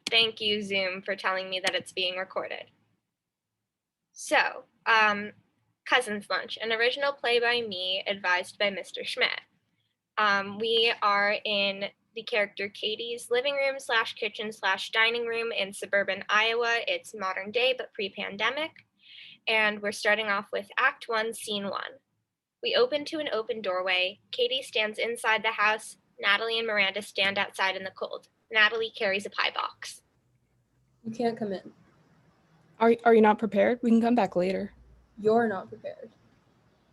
Thank you, Zoom, for telling me that it's being recorded. So, Cousin's Lunch, an original play by me, advised by Mr. Schmidt. We are in the character Katie's living room slash kitchen slash dining room in suburban Iowa. It's modern day, but pre-pandemic. And we're starting off with Act 1, Scene 1. We open to an open doorway. Katie stands inside the house. Natalie and Miranda stand outside in the cold. Natalie carries a pie box. You can't come in. Are you not prepared? We can come back later. You're not prepared.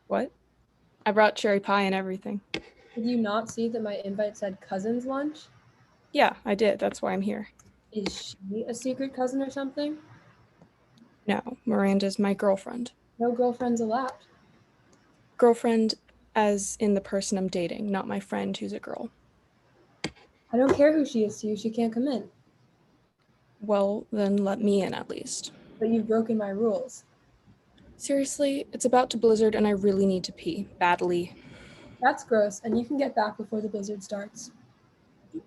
What? I brought cherry pie and everything. Did you not see that my invite said cousin's lunch? Yeah, I did. That's why I'm here. Is she a secret cousin or something? No, Miranda's my girlfriend. No girlfriends allowed. Girlfriend as in the person I'm dating, not my friend who's a girl. I don't care who she is to you. She can't come in. Well, then let me in at least. But you've broken my rules. Seriously, it's about to blizzard and I really need to pee. Badly. That's gross, and you can get back before the blizzard starts.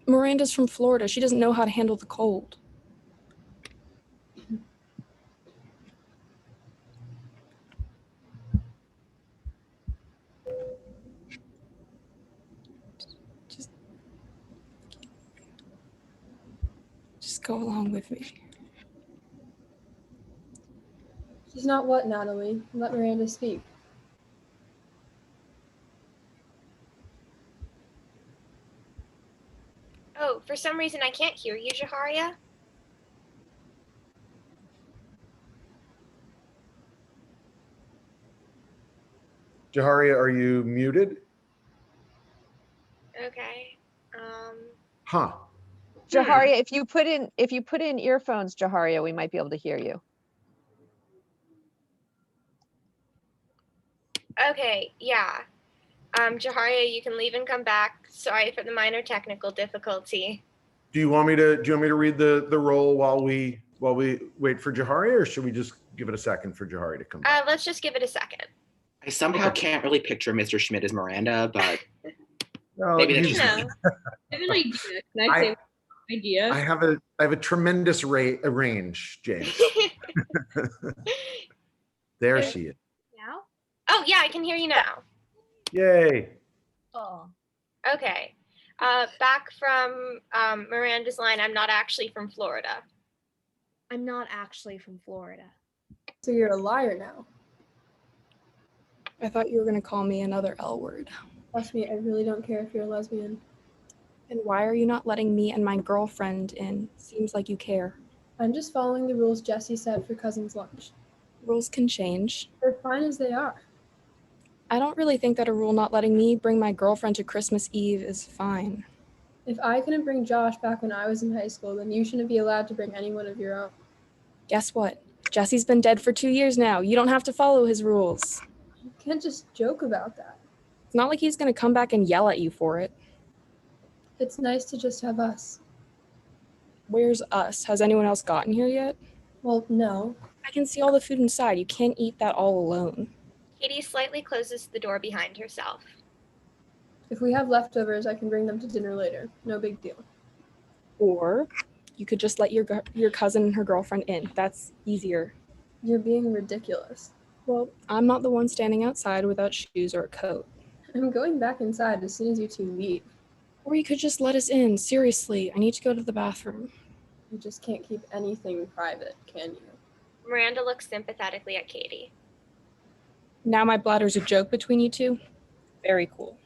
Miranda's from Florida. She doesn't know how to handle the cold. Just go along with me. She's not what, Natalie? Let Miranda speak. Oh, for some reason I can't hear you, Jaharia. Jaharia, are you muted? Okay. Huh. Jaharia, if you put in earphones, Jaharia, we might be able to hear you. Okay, yeah. Jaharia, you can leave and come back. Sorry for the minor technical difficulty. Do you want me to read the role while we wait for Jaharia, or should we just give it a second for Jaharia to come back? Let's just give it a second. I somehow can't really picture Mr. Schmidt as Miranda, but No, maybe that's you- just I have an idea. Can I say my idea? I have a tremendous range, James. There she is. Now? Oh, yeah, I can hear you now. Yay. Oh. Okay. Back from Miranda's line, I'm not actually from Florida. I'm not actually from Florida. So you're a liar now. I thought you were going to call me another L word. Trust me, I really don't care if you're a lesbian. And why are you not letting me and my girlfriend in? Seems like you care. I'm just following the rules Jesse set for cousin's lunch. Rules can change. They're fine as they are. I don't really think that a rule not letting me bring my girlfriend to Christmas Eve is fine. If I couldn't bring Josh back when I was in high school, then you shouldn't be allowed to bring anyone of your own. Guess what? Jesse's been dead for 2 years now. You don't have to follow his rules. You can't just joke about that. It's not like he's going to come back and yell at you for it. It's nice to just have us. Where's us? Has anyone else gotten here yet? Well, no. I can see all the food inside. You can't eat that all alone. Katie slightly closes the door behind herself. If we have leftovers, I can bring them to dinner later. No big deal. Or you could just let your cousin and her girlfriend in. That's easier. You're being ridiculous. Well, I'm not the one standing outside without shoes or a coat. I'm going back inside as soon as you two leave. Or you could just let us in. Seriously, I need to go to the bathroom. You just can't keep anything private, can you? Miranda looks sympathetically at Katie. Now my bladder's a joke between you two? Very cool.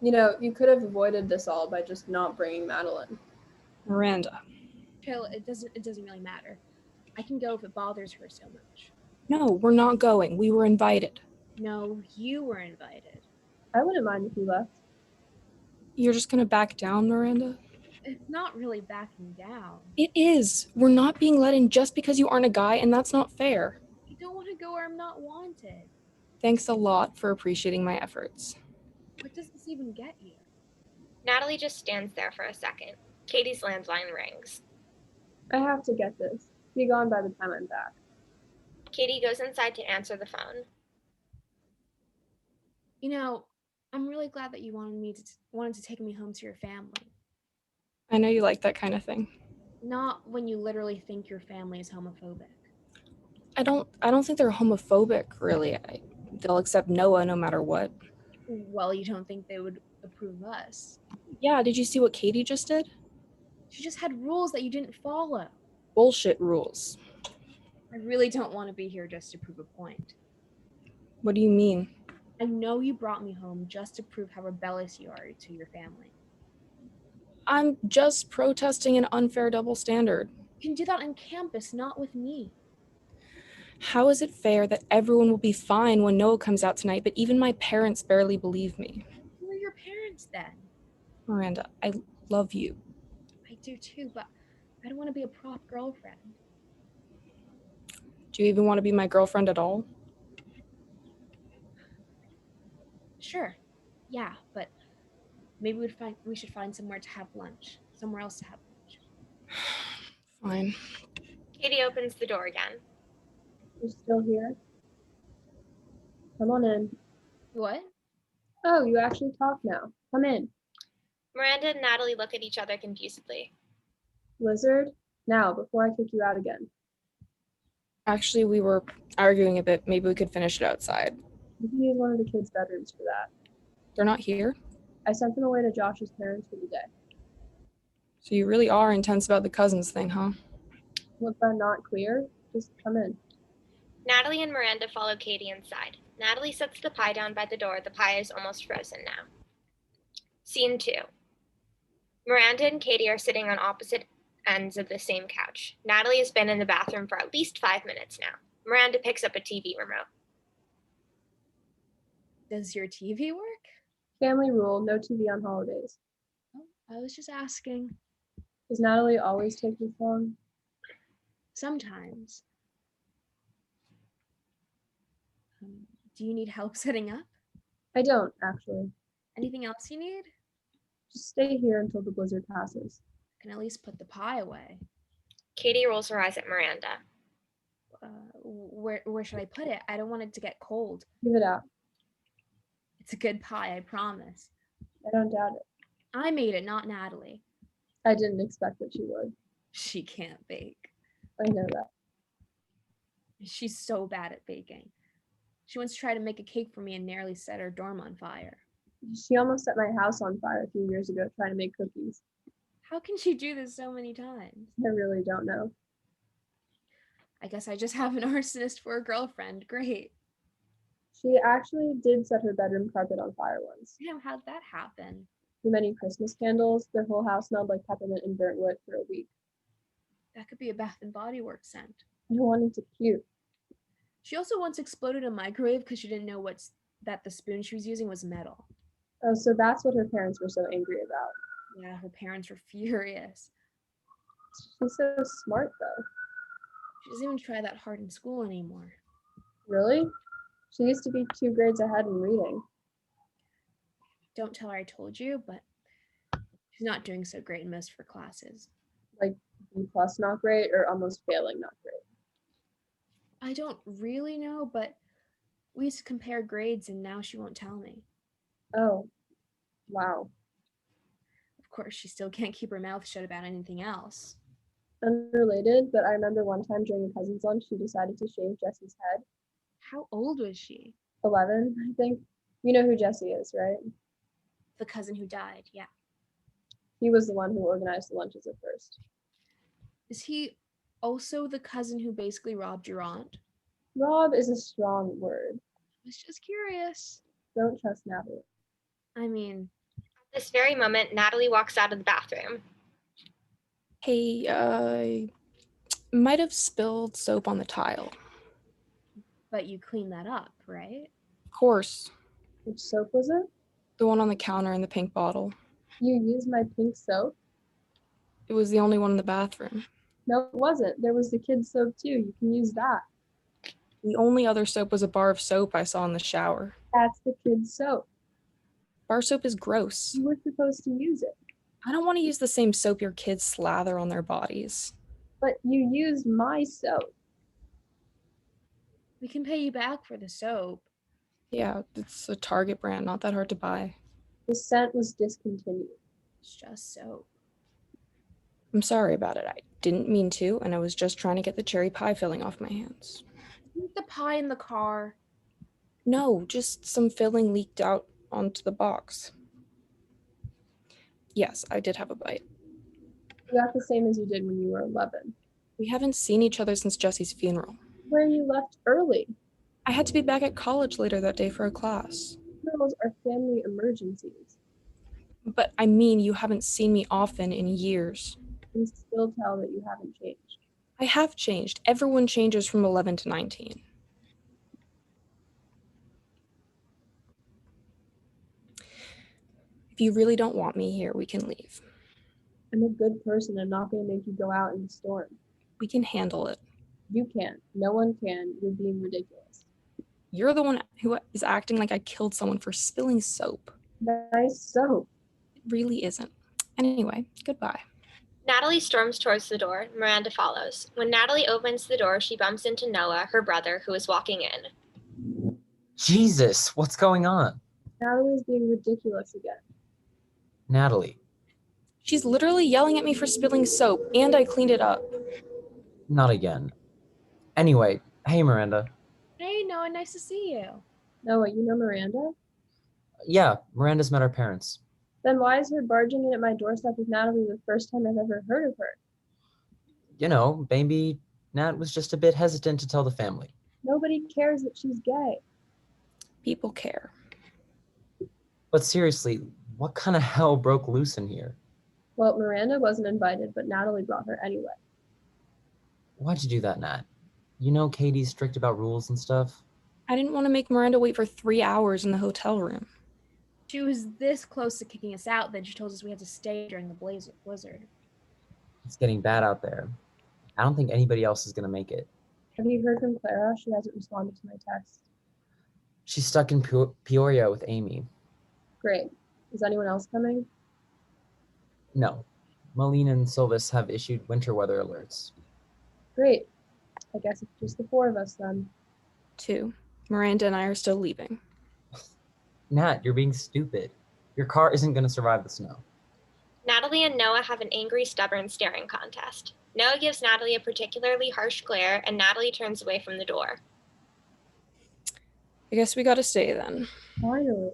You know, you could have avoided this all by just not bringing Madeline. Miranda. Chill, it doesn't really matter. I can go if it bothers her so much. No, we're not going. We were invited. No, you were invited. I wouldn't mind if you left. You're just gonna back down, Miranda? It's not really backing down. It is. We're not being let in just because you aren't a guy, and that's not fair. I don't want to go where I'm not wanted. Thanks a lot for appreciating my efforts. What does this even get you? Natalie just stands there for a second. Katie's landline rings. I have to get this. Be gone by the time I'm back. Katie goes inside to answer the phone. You know, I'm really glad that you wanted to take me home to your family. I know you like that kind of thing. Not when you literally think your family is homophobic. I don't think they're homophobic, really. They'll accept Noah no matter what. Well, you don't think they would approve of us. Yeah, did you see what Katie just did? She just had rules that you didn't follow. Bullshit rules. I really don't want to be here just to prove a point. What do you mean? I know you brought me home just to prove how rebellious you are to your family. I'm just protesting an unfair double standard. You can do that on campus, not with me. How is it fair that everyone will be fine when Noah comes out tonight, but even my parents barely believe me? Who are your parents then? Miranda, I love you. I do too, but I don't want to be a prop girlfriend. Do you even want to be my girlfriend at all? Sure, yeah, but maybe we should find somewhere to have lunch. Somewhere else to have lunch. Fine. Katie opens the door again. You're still here? Come on in. What? Oh, you actually talk now. Come in. Miranda and Natalie look at each other confusedly. Lizard, now, before I kick you out again. Actually, we were arguing a bit. Maybe we could finish it outside. You can use one of the kids' bedrooms for that. They're not here? I sent them away to Josh's parents for the day. So you really are intense about the cousins thing, huh? Was that not clear? Just come in. Natalie and Miranda follow Katie inside. Natalie sets the pie down by the door. The pie is almost frozen now. Scene 2. Miranda and Katie are sitting on opposite ends of the same couch. Natalie has been in the bathroom for at least 5 minutes now. Miranda picks up a TV remote. Does your TV work? Family rule, no TV on holidays. Oh, I was just asking. Does Natalie always take this long? Sometimes. Do you need help setting up? I don't, actually. Anything else you need? Just stay here until the blizzard passes. I can at least put the pie away. Katie rolls her eyes at Miranda. Where should I put it? I don't want it to get cold. Give it out. It's a good pie, I promise. I don't doubt it. I made it, not Natalie. I didn't expect that she would. She can't bake. I know that. She's so bad at baking. She once tried to make a cake for me and nearly set her dorm on fire. She almost set my house on fire a few years ago trying to make cookies. How can she do this so many times? I really don't know. I guess I just have an arsonist for a girlfriend. Great. She actually did set her bedroom carpet on fire once. Damn, how'd that happen? Too many Christmas candles. Their whole house smelled like peppermint and burnt wood for a week. That could be a Bath and Body Works scent. I wanted to puke. She also once exploded a microwave because she didn't know that the spoon she was using was metal. Oh, so that's what her parents were so angry about. Yeah, her parents were furious. She's so smart, though. She doesn't even try that hard in school anymore. Really? She used to be 2 grades ahead in reading. Don't tell her I told you, but she's not doing so great in most of her classes. Like B+ not great or almost failing not great? I don't really know, but we used to compare grades and now she won't tell me. Oh, wow. Of course, she still can't keep her mouth shut about anything else. Unrelated, but I remember one time during a cousin's lunch, she decided to shave Jesse's head. How old was she? 11, I think. You know who Jesse is, right? The cousin who died, yeah. He was the one who organized the lunches at first. Is he also the cousin who basically robbed your aunt? Rob is a strong word. I was just curious. Don't trust Natalie. I mean, At this very moment, Natalie walks out of the bathroom. Hey, I might have spilled soap on the tile. but you cleaned that up, right? Of course. Which soap was it? The one on the counter in the pink bottle. You used my pink soap? It was the only one in the bathroom. No, it wasn't. There was the kids' soap too. You can use that. The only other soap was a bar of soap I saw in the shower. That's the kids' soap. Bar soap is gross. You were supposed to use it. I don't want to use the same soap your kids slather on their bodies. But you used my soap. We can pay you back for the soap. Yeah, it's a Target brand, not that hard to buy. The scent was discontinued. It's just soap. I'm sorry about it. I didn't mean to, and I was just trying to get the cherry pie filling off my hands. Leave the pie in the car. No, just some filling leaked out onto the box. Yes, I did have a bite. You got the same as you did when you were 11. We haven't seen each other since Jesse's funeral. Where you left early. I had to be back at college later that day for a class. Those are family emergencies. But I mean, you haven't seen me often in years. I can still tell that you haven't changed. I have changed. Everyone changes from 11 to 19. If you really don't want me here, we can leave. I'm a good person. I'm not going to make you go out in the storm. We can handle it. You can't. No one can. You're being ridiculous. You're the one who is acting like I killed someone for spilling soap. Nice soap. It really isn't. Anyway, goodbye. Natalie storms towards the door. Miranda follows. When Natalie opens the door, she bumps into Noah, her brother, who is walking in. Jesus, what's going on? Natalie's being ridiculous again. Natalie. She's literally yelling at me for spilling soap, and I cleaned it up. Not again. Anyway, hey Miranda. Hey, Noah, nice to see you. Noah, you know Miranda? Yeah, Miranda's met our parents. Then why is her barging in at my doorstep with Natalie the first time I've ever heard of her? You know, maybe Nat was just a bit hesitant to tell the family. Nobody cares that she's gay. People care. But seriously, what kind of hell broke loose in here? Well, Miranda wasn't invited, but Natalie brought her anyway. Why'd you do that, Nat? You know Katie's strict about rules and stuff. I didn't want to make Miranda wait for 3 hours in the hotel room. She was this close to kicking us out that she told us we had to stay during the blizzard. It's getting bad out there. I don't think anybody else is gonna make it. Have you heard from Clara? She hasn't responded to my text. She's stuck in Peoria with Amy. Great. Is anyone else coming? No. Moline and Silvis have issued winter weather alerts. Great. I guess it's just the 4 of us then. 2. Miranda and I are still leaving. Nat, you're being stupid. Your car isn't gonna survive the snow. Natalie and Noah have an angry, stubborn staring contest. Noah gives Natalie a particularly harsh glare, and Natalie turns away from the door. I guess we gotta stay then. Finally.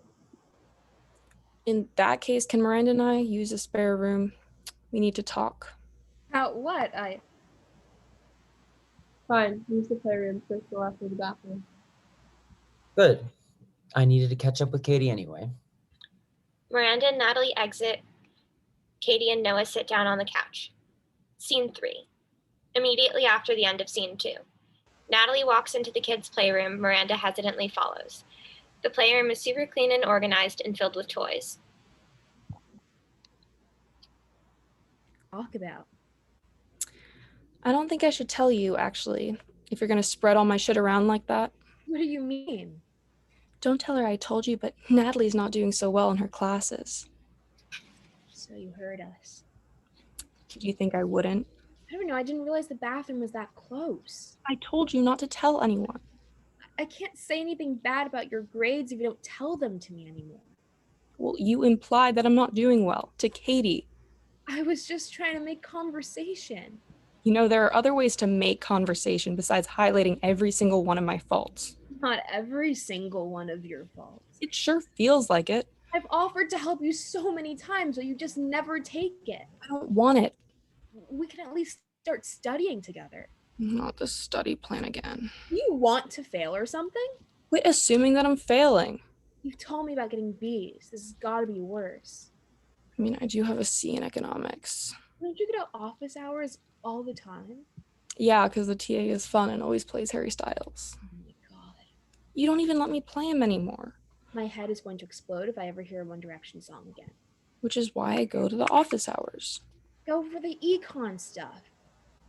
In that case, can Miranda and I use a spare room? We need to talk. About what? Fine. Use the playroom. First door after the bathroom. Good. I needed to catch up with Katie anyway. Miranda and Natalie exit. Katie and Noah sit down on the couch. Scene 3. Immediately after the end of Scene 2. Natalie walks into the kids' playroom. Miranda hesitantly follows. The playroom is super clean and organized and filled with toys. Talk about. I don't think I should tell you, actually, if you're gonna spread all my shit around like that. What do you mean? Don't tell her I told you, but Natalie's not doing so well in her classes. So you heard us. Did you think I wouldn't? I don't know. I didn't realize the bathroom was that close. I told you not to tell anyone. I can't say anything bad about your grades if you don't tell them to me anymore. Well, you implied that I'm not doing well, to Katie. I was just trying to make conversation. You know, there are other ways to make conversation besides highlighting every single one of my faults. Not every single one of your faults. It sure feels like it. I've offered to help you so many times, but you just never take it. I don't want it. We can at least start studying together. Not the study plan again. Do you want to fail or something? Quit assuming that I'm failing. You've told me about getting B's. This has got to be worse. I mean, I do have a C in economics. Don't you get out office hours all the time? Yeah, because the TA is fun and always plays Harry Styles. Oh my god. You don't even let me play him anymore. My head is going to explode if I ever hear a One Direction song again. Which is why I go to the office hours. Go for the econ stuff.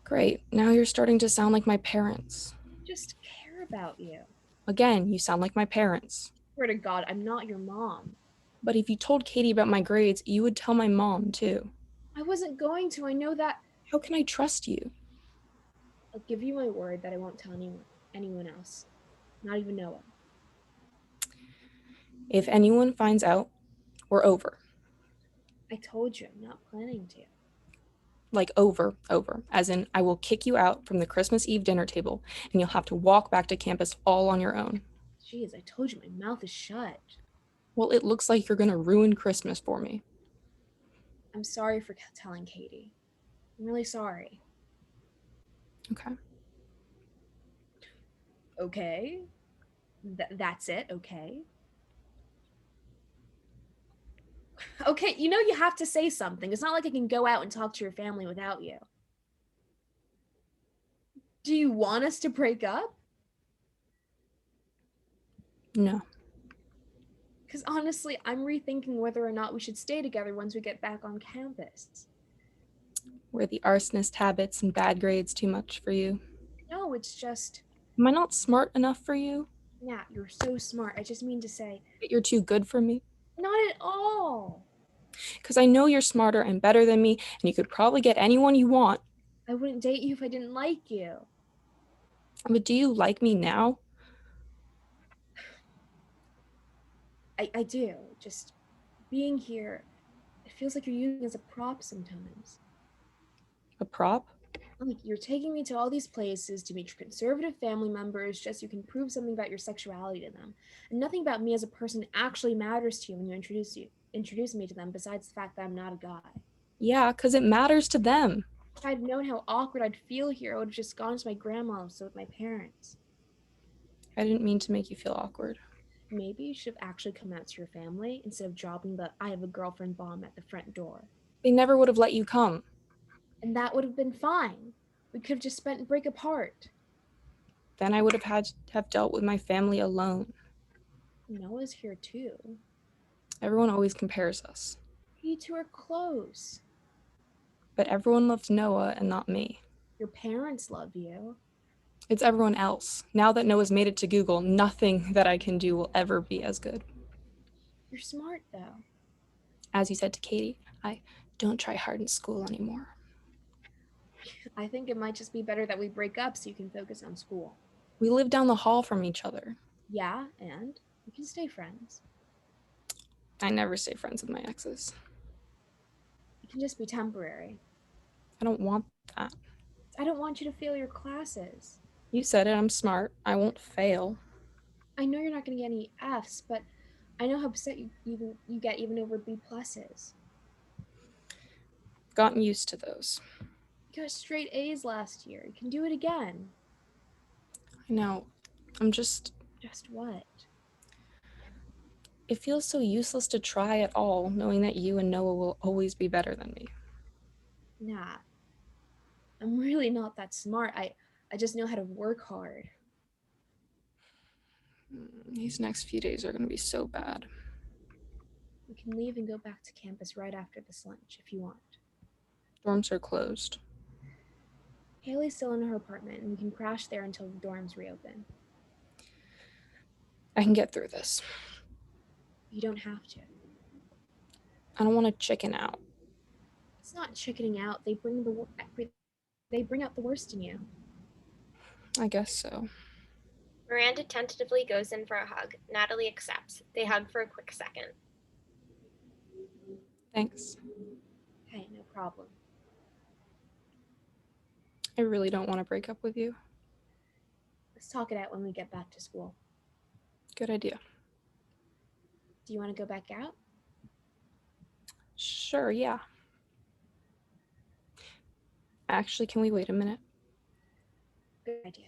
Great, now you're starting to sound like my parents. I just care about you. Again, you sound like my parents. Swear to God, I'm not your mom. But if you told Katie about my grades, you would tell my mom too. I wasn't going to. I know that. How can I trust you? I'll give you my word that I won't tell anyone else. Not even Noah. If anyone finds out, we're over. I told you I'm not planning to. Like over, as in I will kick you out from the Christmas Eve dinner table and you'll have to walk back to campus all on your own. Jeez, I told you my mouth is shut. Well, it looks like you're gonna ruin Christmas for me. I'm sorry for telling Katie. I'm really sorry. Okay. Okay. That's it, okay. Okay, you know you have to say something. It's not like I can go out and talk to your family without you. Do you want us to break up? No. Because honestly, I'm rethinking whether or not we should stay together once we get back on campus. Were the arsonist habits and bad grades too much for you? No, it's just, Am I not smart enough for you? yeah, you're so smart. I just mean to say, That you're too good for me? not at all. Because I know you're smarter and better than me, and you could probably get anyone you want. I wouldn't date you if I didn't like you. But do you like me now? I do. Just being here, it feels like you're using me as a prop sometimes. A prop? Like, you're taking me to all these places to meet your conservative family members just so you can prove something about your sexuality to them. And nothing about me as a person actually matters to you when you introduce me to them besides the fact that I'm not a guy. Yeah, because it matters to them. If I'd known how awkward I'd feel here, I would have just gone to my grandma's with my parents. I didn't mean to make you feel awkward. Maybe you should have actually come out to your family instead of dropping the "I have a girlfriend" bomb at the front door. They never would have let you come. And that would have been fine. We could have just spent and break apart. Then I would have had to have dealt with my family alone. Noah's here too. Everyone always compares us. You two are close. But everyone loves Noah and not me. Your parents love you. It's everyone else. Now that Noah's made it to Google, nothing that I can do will ever be as good. You're smart though. As you said to Katie, I don't try hard in school anymore. I think it might just be better that we break up so you can focus on school. We live down the hall from each other. Yeah, and we can stay friends. I never stay friends with my exes. It can just be temporary. I don't want that. I don't want you to fail your classes. You said it, I'm smart. I won't fail. I know you're not going to get any Fs, but I know how upset you get even over B pluses. Gotten used to those. You got straight A's last year. You can do it again. I know. I'm just... Just what? It feels so useless to try at all, knowing that you and Noah will always be better than me. Nah. I'm really not that smart. I just know how to work hard. These next few days are going to be so bad. We can leave and go back to campus right after this lunch if you want. Dorms are closed. Haley's still in her apartment and we can crash there until the dorms reopen. I can get through this. You don't have to. I don't want to chicken out. It's not chickening out. They bring out the worst in you. I guess so. Miranda tentatively goes in for a hug. Natalie accepts. They hug for a quick second. Thanks. Hey, no problem. I really don't want to break up with you. Let's talk it out when we get back to school. Good idea. Do you want to go back out? Sure, yeah. Actually, can we wait a minute? Good idea.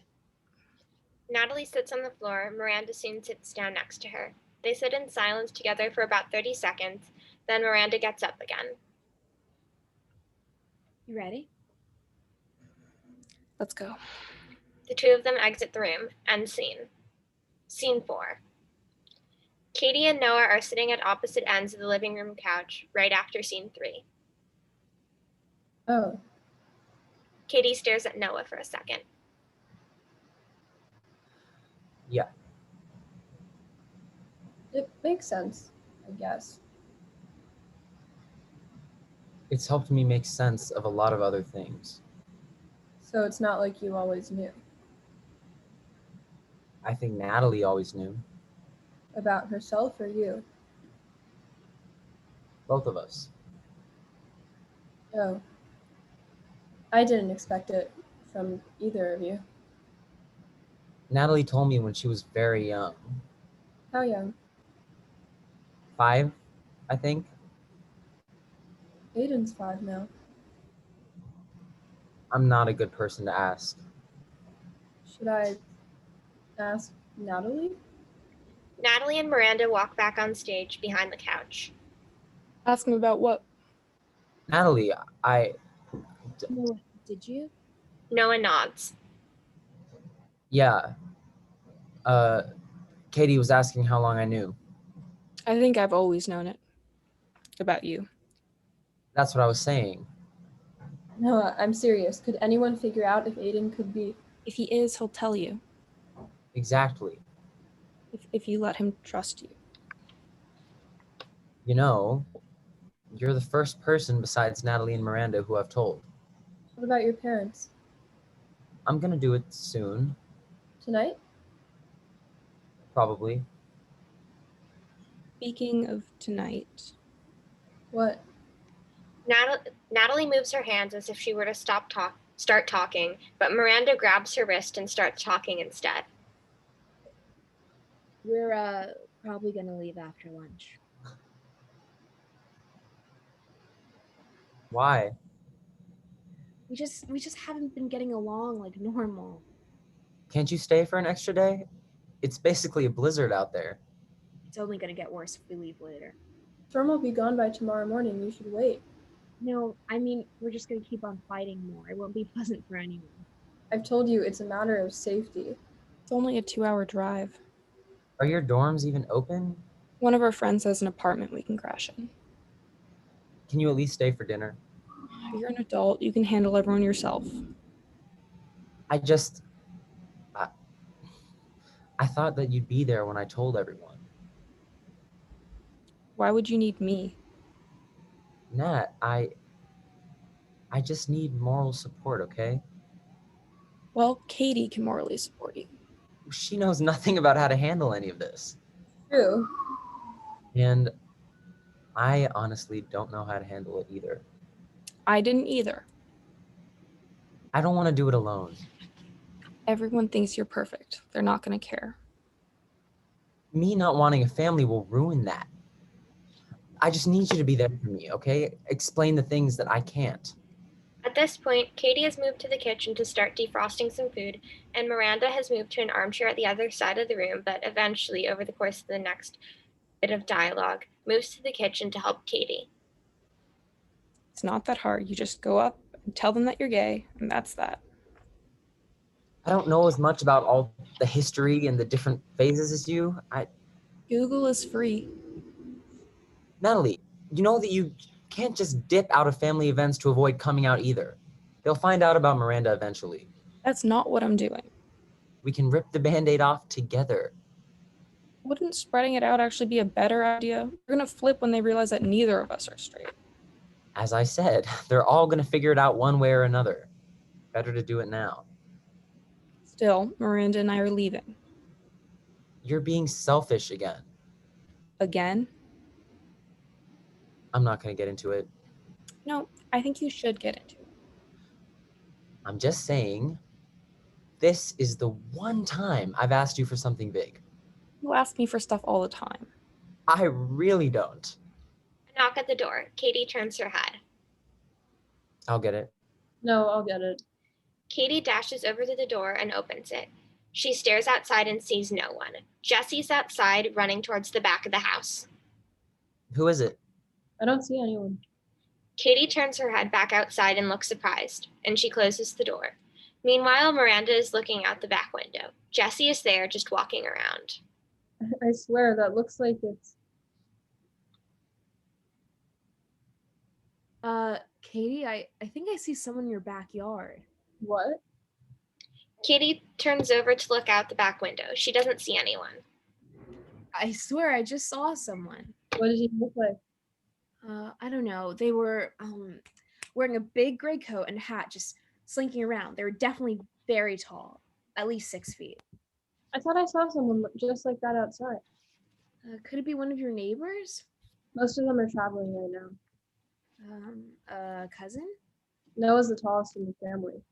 Natalie sits on the floor. Miranda soon sits down next to her. They sit in silence together for about 30 seconds. Then Miranda gets up again. You ready? Let's go. The two of them exit the room. End scene. Scene 4. Katie and Noah are sitting at opposite ends of the living room couch right after scene 3. Oh, Katie stares at Noah for a second. Yeah. it makes sense, I guess. It's helped me make sense of a lot of other things. So it's not like you always knew I think Natalie always knew. about herself or you. Both of us. Oh, I didn't expect it from either of you. Natalie told me when she was very young. How young? 5, I think. Aiden's 5 now. I'm not a good person to ask. Should I ask Natalie? Natalie and Miranda walk back on stage behind the couch. Ask him about what? Natalie, No, did you? Noah nods. yeah. Katie was asking how long I knew. I think I've always known it. About you. That's what I was saying. No, I'm serious. Could anyone figure out if Aiden could be? If he is, he'll tell you. Exactly. If you let him trust you. You know, you're the first person besides Natalie and Miranda who I've told. What about your parents? I'm gonna do it soon, Tonight? probably. Speaking of tonight, What? Natalie moves her hands as if she were to start talking, but Miranda grabs her wrist and starts talking instead. We're probably gonna leave after lunch. Why? We just haven't been getting along like normal. Can't you stay for an extra day? It's basically a blizzard out there. It's only gonna get worse if we leave later. Storm will be gone by tomorrow morning. You should wait. No, I mean, we're just gonna keep on fighting more. It won't be pleasant for anyone. I've told you it's a matter of safety. it's only a 2-hour drive. Are your dorms even open? One of our friends has an apartment we can crash in. Can you at least stay for dinner? You're an adult. You can handle everyone yourself. I thought that you'd be there when I told everyone. Why would you need me? Nat, I just need moral support, okay? Well, Katie can morally support you. She knows nothing about how to handle any of this. True. And I honestly don't know how to handle it either. I didn't either. I don't want to do it alone. Everyone thinks you're perfect. They're not going to care. Me not wanting a family will ruin that. I just need you to be there for me, okay? Explain the things that I can't. At this point, Katie has moved to the kitchen to start defrosting some food, and Miranda has moved to an armchair at the other side of the room, but eventually, over the course of the next bit of dialogue, moves to the kitchen to help Katie. It's not that hard. You just go up and tell them that you're gay, and that's that. I don't know as much about all the history and the different phases as you. Google is free. Natalie, you know that you can't just dip out of family events to avoid coming out either. They'll find out about Miranda eventually. That's not what I'm doing. We can rip the Band-Aid off together. Wouldn't spreading it out actually be a better idea? We're going to flip when they realize that neither of us are straight. As I said, they're all going to figure it out one way or another. Better to do it now. Still, Miranda and I are leaving. You're being selfish again. Again? I'm not going to get into it. No, I think you should get into it. I'm just saying, this is the one time I've asked you for something big. You ask me for stuff all the time. I really don't. A knock at the door. Katie turns her head. I'll get it. No, I'll get it. Katie dashes over to the door and opens it. She stares outside and sees no one. Jesse's outside, running towards the back of the house. Who is it? I don't see anyone. Katie turns her head back outside and looks surprised, and she closes the door. Meanwhile, Miranda is looking out the back window. Jesse is there, just walking around. I swear that looks like it's. Katie, I think I see someone in your backyard. What? Katie turns over to look out the back window. She doesn't see anyone. I swear I just saw someone. What did he look like? I don't know. They were wearing a big gray coat and hat, just slinking around. They were definitely very tall, at least 6 feet. I thought I saw someone just like that outside. Could it be one of your neighbors? Most of them are traveling right now. Cousin? Noah's the tallest in the family.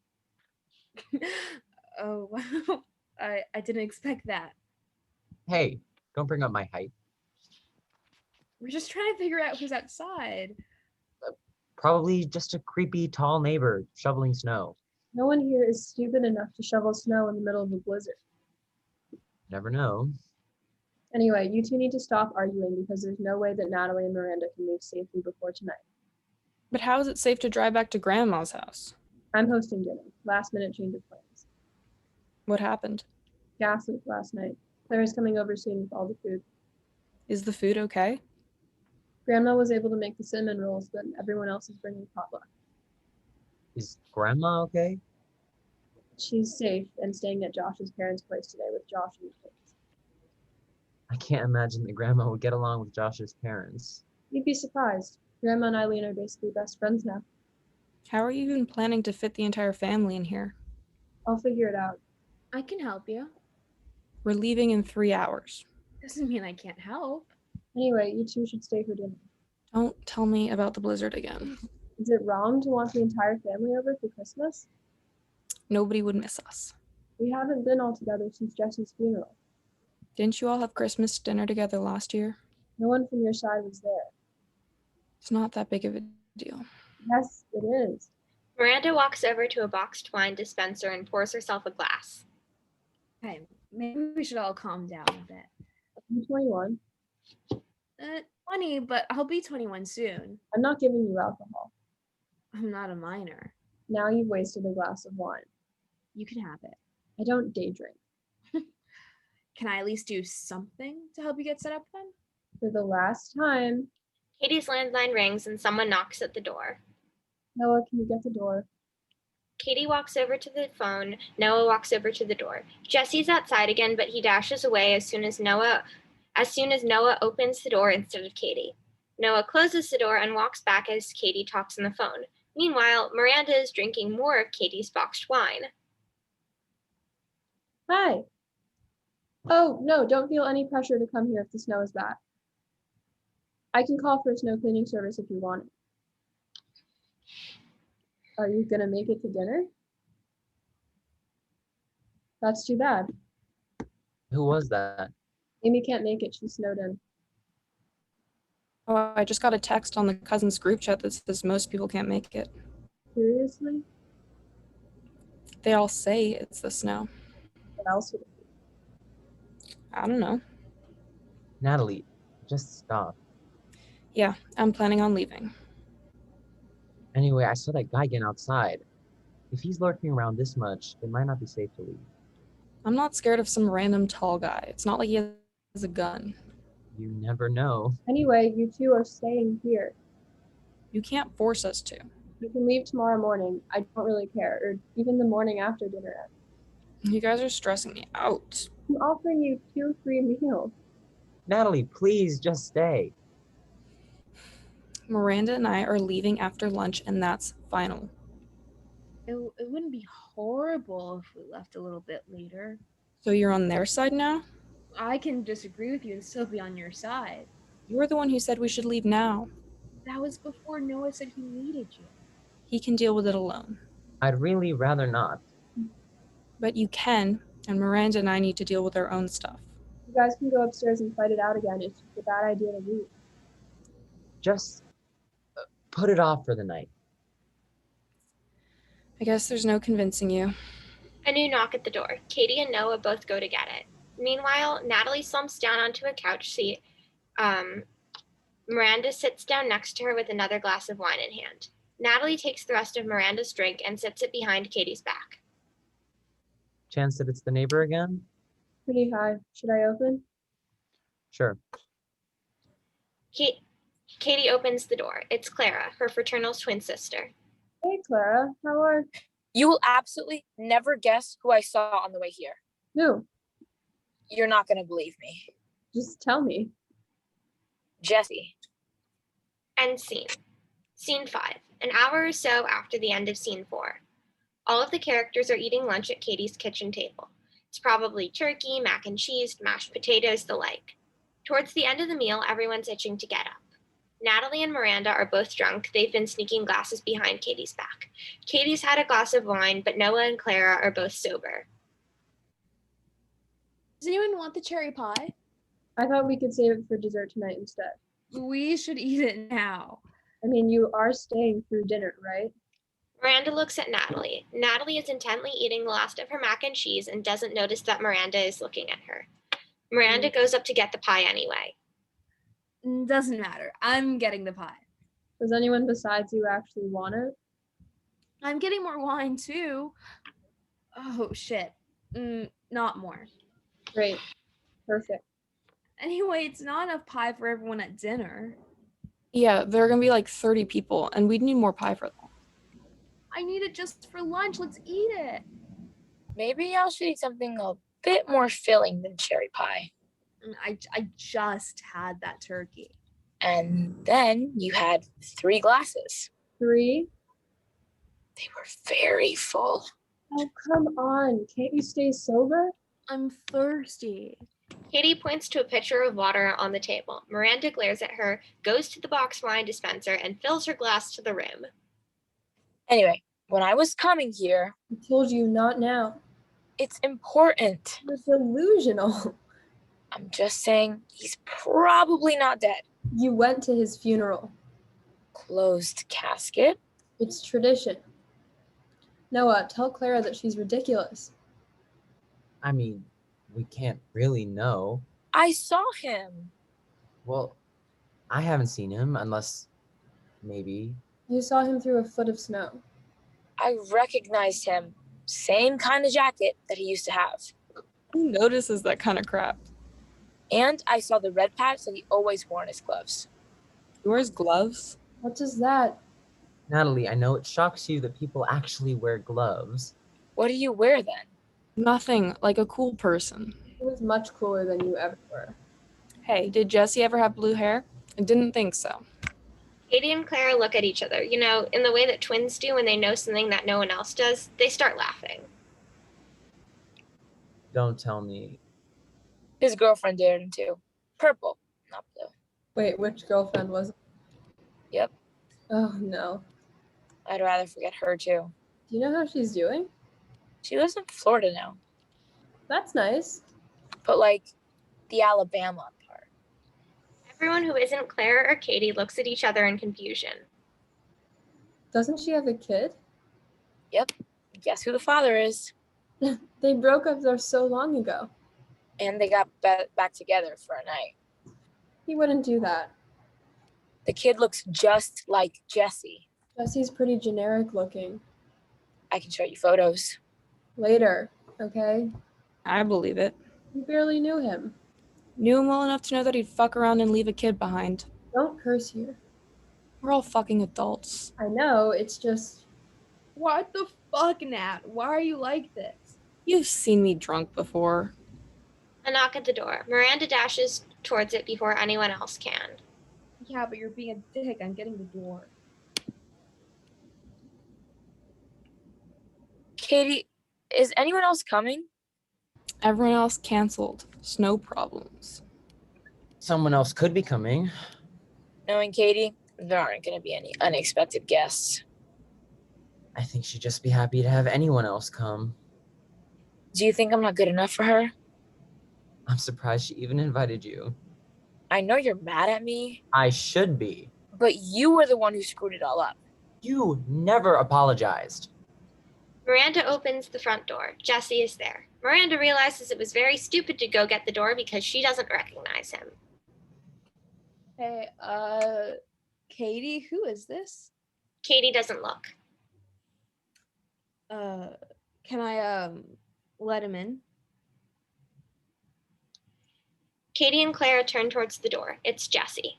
Oh, wow. I didn't expect that. Hey, don't bring up my height. We're just trying to figure out who's outside. Probably just a creepy tall neighbor shoveling snow. No one here is stupid enough to shovel snow in the middle of a blizzard. Never know. Anyway, you two need to stop arguing because there's no way that Natalie and Miranda can leave safely before tonight. But how is it safe to drive back to Grandma's house? I'm hosting dinner. Last minute change of plans. What happened? Gas leak last night. Clara's coming over soon with all the food. Is the food okay? Grandma was able to make the cinnamon rolls, but everyone else is bringing potluck. Is Grandma okay? She's safe and staying at Josh's parents' place today with Josh and the kids. I can't imagine that Grandma would get along with Josh's parents. You'd be surprised. Grandma and Eileen are basically best friends now. How are you even planning to fit the entire family in here? I'll figure it out. I can help you. We're leaving in 3 hours. Doesn't mean I can't help. Anyway, you two should stay for dinner. Don't tell me about the blizzard again. Is it wrong to want the entire family over for Christmas? Nobody would miss us. We haven't been all together since Jesse's funeral. Didn't you all have Christmas dinner together last year? No one from your side was there. It's not that big of a deal. Yes, it is. Miranda walks over to a boxed wine dispenser and pours herself a glass. Okay, maybe we should all calm down a bit. I'm 21. 20, but I'll be 21 soon. I'm not giving you alcohol. I'm not a minor. Now you've wasted a glass of wine. You can have it. I don't day drink. Can I at least do something to help you get set up then? For the last time. Katie's landline rings and someone knocks at the door. Noah, can you get the door? Katie walks over to the phone. Noah walks over to the door. Jesse's outside again, but he dashes away as soon as Noah opens the door instead of Katie. Noah closes the door and walks back as Katie talks on the phone. Meanwhile, Miranda is drinking more of Katie's boxed wine. Hi. Oh, no, don't feel any pressure to come here if the snow is bad. I can call for a snow cleaning service if you want it. Are you gonna make it to dinner? That's too bad. Who was that? Amy can't make it, she's snowed in. Oh, I just got a text on the cousins group chat that says most people can't make it. Seriously? They all say it's the snow. What else would it be? I don't know. Natalie, just stop. Yeah, I'm planning on leaving. Anyway, I saw that guy getting outside. If he's lurking around this much, it might not be safe to leave. I'm not scared of some random tall guy. It's not like he has a gun. You never know. Anyway, you two are staying here. You can't force us to. You can leave tomorrow morning. I don't really care, or even the morning after dinner ends. You guys are stressing me out. I'm offering you 2 free meals. Natalie, please just stay. Miranda and I are leaving after lunch, and that's final. It wouldn't be horrible if we left a little bit later. So you're on their side now? I can disagree with you and still be on your side. You're the one who said we should leave now. That was before Noah said he needed you. He can deal with it alone. I'd really rather not. But you can, and Miranda and I need to deal with our own stuff. You guys can go upstairs and fight it out again. It's just a bad idea to leave. Just put it off for the night. I guess there's no convincing you. A new knock at the door. Katie and Noah both go to get it. Meanwhile, Natalie slumps down onto a couch seat. Miranda sits down next to her with another glass of wine in hand. Natalie takes the rest of Miranda's drink and sits it behind Katie's back. Chance that it's the neighbor again? Pretty high. Should I open? Sure. Katie opens the door. It's Clara, her fraternal twin sister. Hey, Clara. How are You will absolutely never guess who I saw on the way here. you? You're not going to believe me. Just tell me. Jesse. End scene. Scene 5. An hour or so after the end of scene 4. All of the characters are eating lunch at Katie's kitchen table. It's probably turkey, mac and cheese, mashed potatoes, the like. Towards the end of the meal, everyone's itching to get up. Natalie and Miranda are both drunk. They've been sneaking glasses behind Katie's back. Katie's had a glass of wine, but Noah and Clara are both sober. Does anyone want the cherry pie? I thought we could save it for dessert tonight instead. We should eat it now. I mean, you are staying through dinner, right? Miranda looks at Natalie. Natalie is intently eating the last of her mac and cheese and doesn't notice that Miranda is looking at her. Miranda goes up to get the pie anyway. Doesn't matter. I'm getting the pie. Does anyone besides you actually want it? I'm getting more wine too. Oh shit. Not more. Great. Perfect. Anyway, it's not enough pie for everyone at dinner. Yeah, there are gonna be like 30 people, and we'd need more pie for that. I need it just for lunch. Let's eat it. Maybe I should eat something a bit more filling than cherry pie. I just had that turkey. And then you had 3 glasses. 3? They were very full. Oh, come on. Can't you stay sober? I'm thirsty. Katie points to a pitcher of water on the table. Miranda glares at her, goes to the box wine dispenser, and fills her glass to the rim. Anyway, when I was coming here, I told you not now. it's important. You're delusional. I'm just saying he's probably not dead. You went to his funeral. Closed casket? It's tradition. Noah, tell Clara that she's ridiculous. I mean, we can't really know. I saw him. Well, I haven't seen him unless maybe. You saw him through a foot of snow. I recognized him. Same kind of jacket that he used to have. Who notices that kind of crap? And I saw the red patch that he always wore on his gloves. He wears gloves? What does that? Natalie, I know it shocks you that people actually wear gloves. What do you wear then? Nothing, like a cool person. It was much cooler than you ever were. Hey, did Jesse ever have blue hair? I didn't think so. Katie and Clara look at each other. You know, in the way that twins do when they know something that no one else does, they start laughing. Don't tell me. His girlfriend dared him to. Purple, not blue. Wait, which girlfriend was it? Yep. Oh, no. I'd rather forget her too. Do you know how she's doing? She lives in Florida now. That's nice. But like the Alabama part. Everyone who isn't Clara or Katie looks at each other in confusion. Doesn't she have a kid? Yep. Guess who the father is? They broke up there so long ago. And they got back together for a night. He wouldn't do that. The kid looks just like Jesse. Jesse's pretty generic looking. I can show you photos. Later, okay? I believe it. You barely knew him. Knew him well enough to know that he'd fuck around and leave a kid behind. Don't curse here. We're all fucking adults. I know, it's just... What the fuck, Nat? Why are you like this? You've seen me drunk before. A knock at the door. Miranda dashes towards it before anyone else can. Yeah, but you're being a dick. I'm getting the door. Katie, is anyone else coming? Everyone else canceled. Snow problems. Someone else could be coming. Knowing Katie, there aren't going to be any unexpected guests. I think she'd just be happy to have anyone else come. Do you think I'm not good enough for her? I'm surprised she even invited you. I know you're mad at me, I should be. but you were the one who screwed it all up. You never apologized. Miranda opens the front door. Jesse is there. Miranda realizes it was very stupid to go get the door because she doesn't recognize him. Hey, Katie, who is this? Katie doesn't look. Can I, let him in? Katie and Clara turn towards the door. It's Jesse.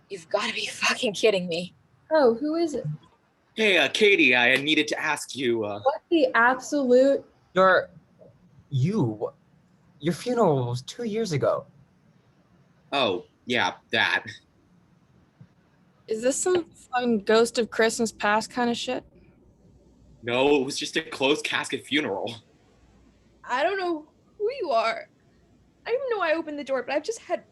You've got to be fucking kidding me. Oh, who is it? Hey, Katie, I needed to ask you. What the absolute... Your funeral was 2 years ago. Oh, yeah, that. Is this some fucking ghost of Christmas past kind of shit? No, it was just a closed casket funeral. I don't know who you are. I don't even know why I opened the door, but I've just had,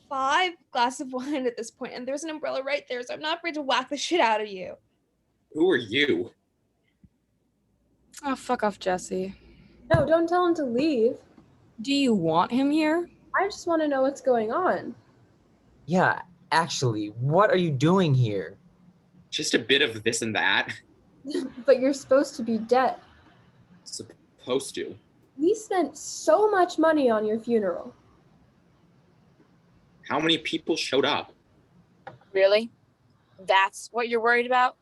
5 glasses of wine at this point, and there's an umbrella right there, so I'm not afraid to whack the shit out of you. Who are you? Oh, fuck off, Jesse. No, don't tell him to leave. Do you want him here? I just want to know what's going on. Yeah, actually, what are you doing here? Just a bit of this and that. But you're supposed to be dead. Supposed to. We spent so much money on your funeral. How many people showed up? Really? That's what you're worried about?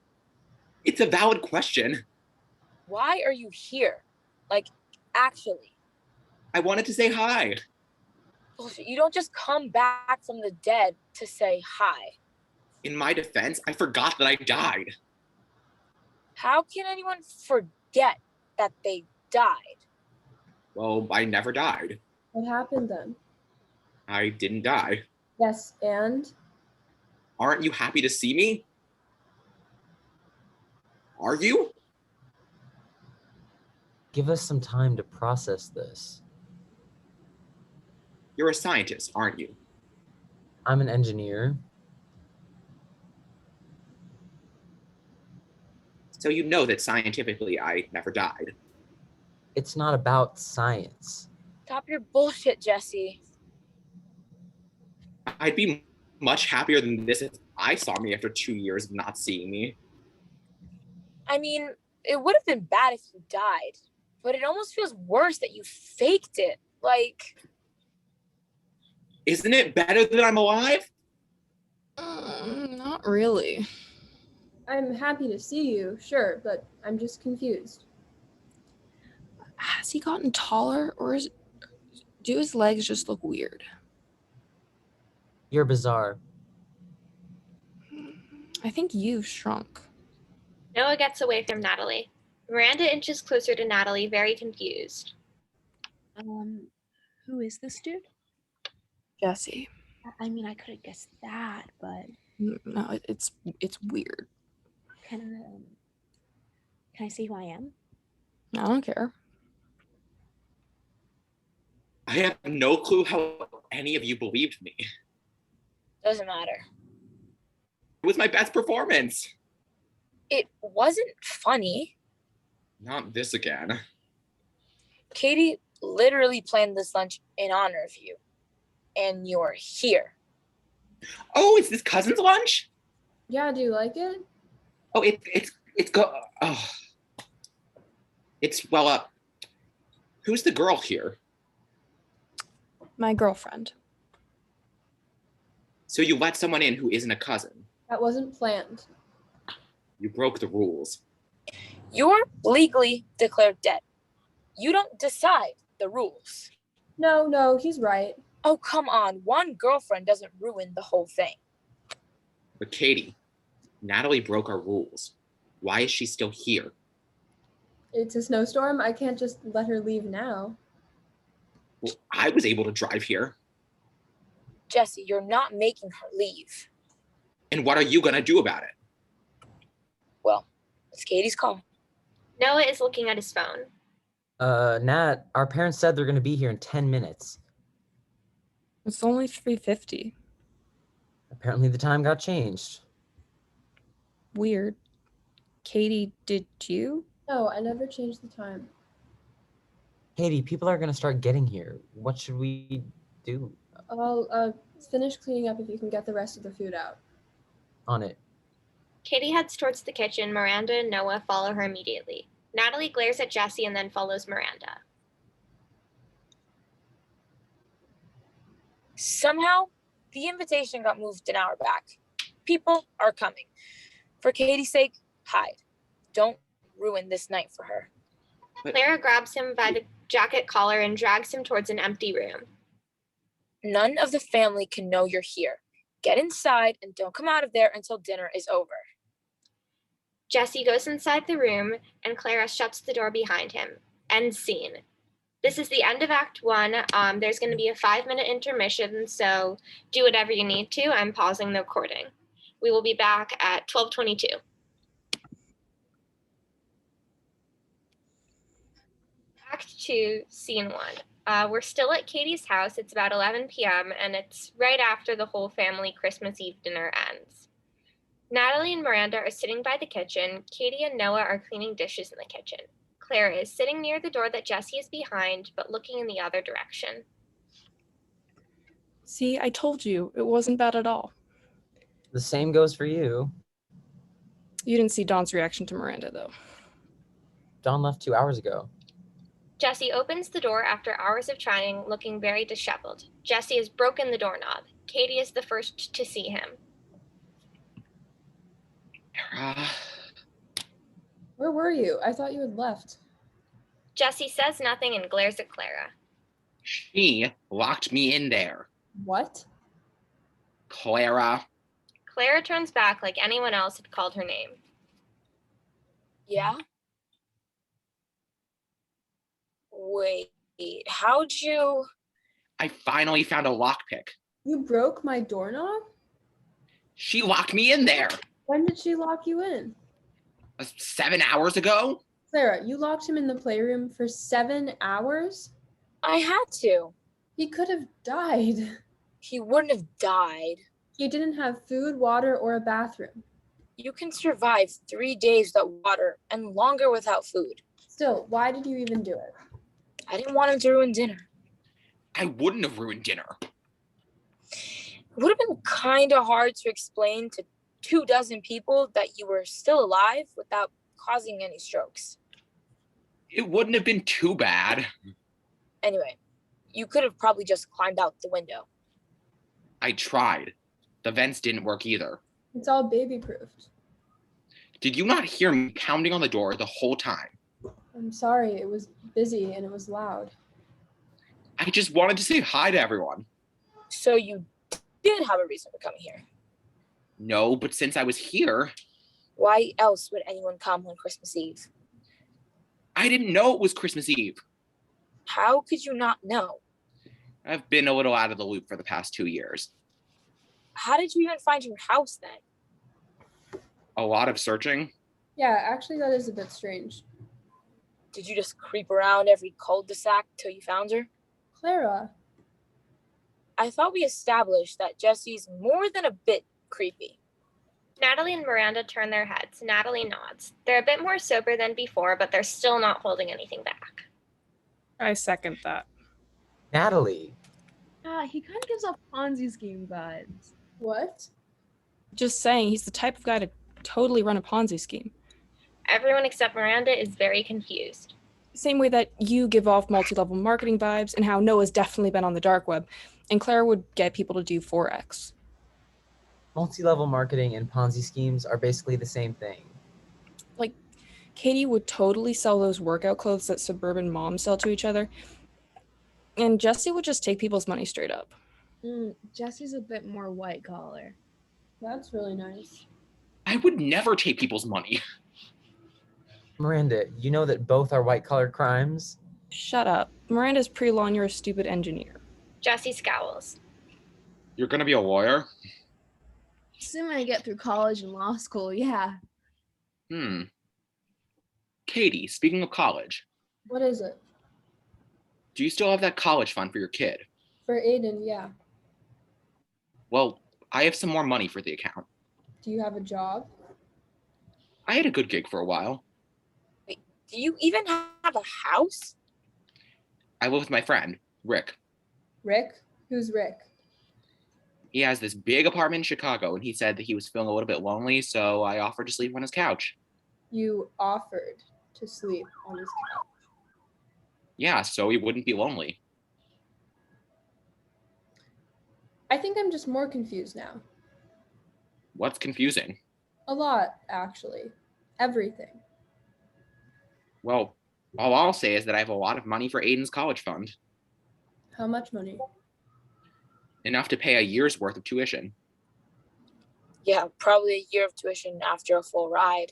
It's a valid question. Why are you here? Like, actually. I wanted to say hi. Bullshit. You don't just come back from the dead to say hi. In my defense, I forgot that I died. How can anyone forget that they died? Well, I never died. What happened then? I didn't die. Yes, and? Aren't you happy to see me? Are you? Give us some time to process this. You're a scientist, aren't you? I'm an engineer. So you know that scientifically I never died. It's not about science. Stop your bullshit, Jesse. I'd be much happier than this if I saw me after 2 years of not seeing me. I mean, it would have been bad if you died, but it almost feels worse that you faked it. Like, Isn't it better that I'm alive? Not really. I'm happy to see you, sure, but I'm just confused. Has he gotten taller, or do his legs just look weird? You're bizarre. I think you've shrunk. Noah gets away from Natalie. Miranda inches closer to Natalie, very confused. Who is this dude? Jesse. I mean, I could have guessed that, but No, it's weird. can I say who I am? I don't care. I have no clue how any of you believed me. doesn't matter. It was my best performance. It wasn't funny. Not this again. Katie literally planned this lunch in honor of you, and you're here. Oh, is this cousin's lunch? Yeah, do you like it? Oh, oh. It's who's the girl here? My girlfriend. So you let someone in who isn't a cousin. That wasn't planned. You broke the rules. You're legally declared dead. You don't decide the rules. No, he's right. Oh, come on. One girlfriend doesn't ruin the whole thing. But Katie, Natalie broke our rules. Why is she still here? It's a snowstorm. I can't just let her leave now. Well, I was able to drive here. Jesse, you're not making her leave. And what are you gonna do about it? Well, it's Katie's call. Noah is looking at his phone. Nat, our parents said they're gonna be here in 10 minutes. It's only 3:50. Apparently the time got changed. Weird. Katie, did you? No, I never changed the time. Katie, people are gonna start getting here. What should we do? I'll finish cleaning up if you can get the rest of the food out. On it. Katie heads towards the kitchen. Miranda and Noah follow her immediately. Natalie glares at Jesse and then follows Miranda. Somehow, the invitation got moved an hour back. People are coming. For Katie's sake, hide. Don't ruin this night for her. Clara grabs him by the jacket collar and drags him towards an empty room. None of the family can know you're here. Get inside and don't come out of there until dinner is over. Jesse goes inside the room and Clara shuts the door behind him. End scene. This is the end of Act 1. There's going to be a 5-minute intermission, so do whatever you need to. I'm pausing the recording. We will be back at 12:22. Act 2, Scene 1. We're still at Katie's house. It's about 11 p.m. and it's right after the whole family Christmas Eve dinner ends. Natalie and Miranda are sitting by the kitchen. Katie and Noah are cleaning dishes in the kitchen. Clara is sitting near the door that Jessie is behind, but looking in the other direction. See, I told you, it wasn't bad at all. The same goes for you. You didn't see Dawn's reaction to Miranda, though. Dawn left 2 hours ago. Jessie opens the door after hours of trying, looking very disheveled. Jessie has broken the doorknob. Katie is the first to see him. Where were you? I thought you had left. Jessie says nothing and glares at Clara. She locked me in there. What? Clara. Clara turns back like anyone else had called her name. Yeah? Wait, how'd you? I finally found a lockpick. You broke my doorknob? She locked me in there. When did she lock you in? 7 hours ago? Clara, you locked him in the playroom for 7 hours? I had to. He could have died. He wouldn't have died. He didn't have food, water, or a bathroom. You can survive 3 days without water and longer without food. Still, why did you even do it? I didn't want him to ruin dinner. I wouldn't have ruined dinner. It would have been kind of hard to explain to 24 people that you were still alive without causing any strokes. It wouldn't have been too bad. Anyway, you could have probably just climbed out the window. I tried. The vents didn't work either. It's all baby-proofed. Did you not hear me pounding on the door the whole time? I'm sorry, it was busy and it was loud. I just wanted to say hi to everyone. So you did have a reason for coming here. No, but since I was here, Why else would anyone come on Christmas Eve? I didn't know it was Christmas Eve. How could you not know? I've been a little out of the loop for the past 2 years. How did you even find your house then? A lot of searching. Yeah, actually that is a bit strange. Did you just creep around every cul-de-sac till you found her? Clara, I thought we established that Jessie's more than a bit creepy. Natalie and Miranda turn their heads. Natalie nods. They're a bit more sober than before, but they're still not holding anything back. I second that. Natalie. He kind of gives off Ponzi scheme vibes. what? Just saying, he's the type of guy to totally run a Ponzi scheme. Everyone except Miranda is very confused. Same way that you give off multi-level marketing vibes and how Noah's definitely been on the dark web, and Clara would get people to do Forex. Multi-level marketing and Ponzi schemes are basically the same thing. Like, Katie would totally sell those workout clothes that suburban moms sell to each other, and Jessie would just take people's money straight up. Jessie's a bit more white collar. That's really nice. I would never take people's money. Miranda, you know that both are white-collar crimes? Shut up. Miranda's pre-law and you're a stupid engineer. Jessie scowls. You're gonna be a lawyer? Assuming I get through college and law school, yeah. Katie, speaking of college, What is it? do you still have that college fund for your kid? For Aiden, yeah. Well, I have some more money for the account. Do you have a job? I had a good gig for a while. Do you even have a house? I live with my friend, Rick. Rick? Who's Rick? He has this big apartment in Chicago, and he said that he was feeling a little bit lonely, so I offered to sleep on his couch. You offered to sleep on his couch. Yeah, so he wouldn't be lonely. I think I'm just more confused now. What's confusing? A lot, actually. Everything. Well, all I'll say is that I have a lot of money for Aiden's college fund. How much money? Enough to pay a year's worth of tuition. Yeah, probably a year of tuition after a full ride.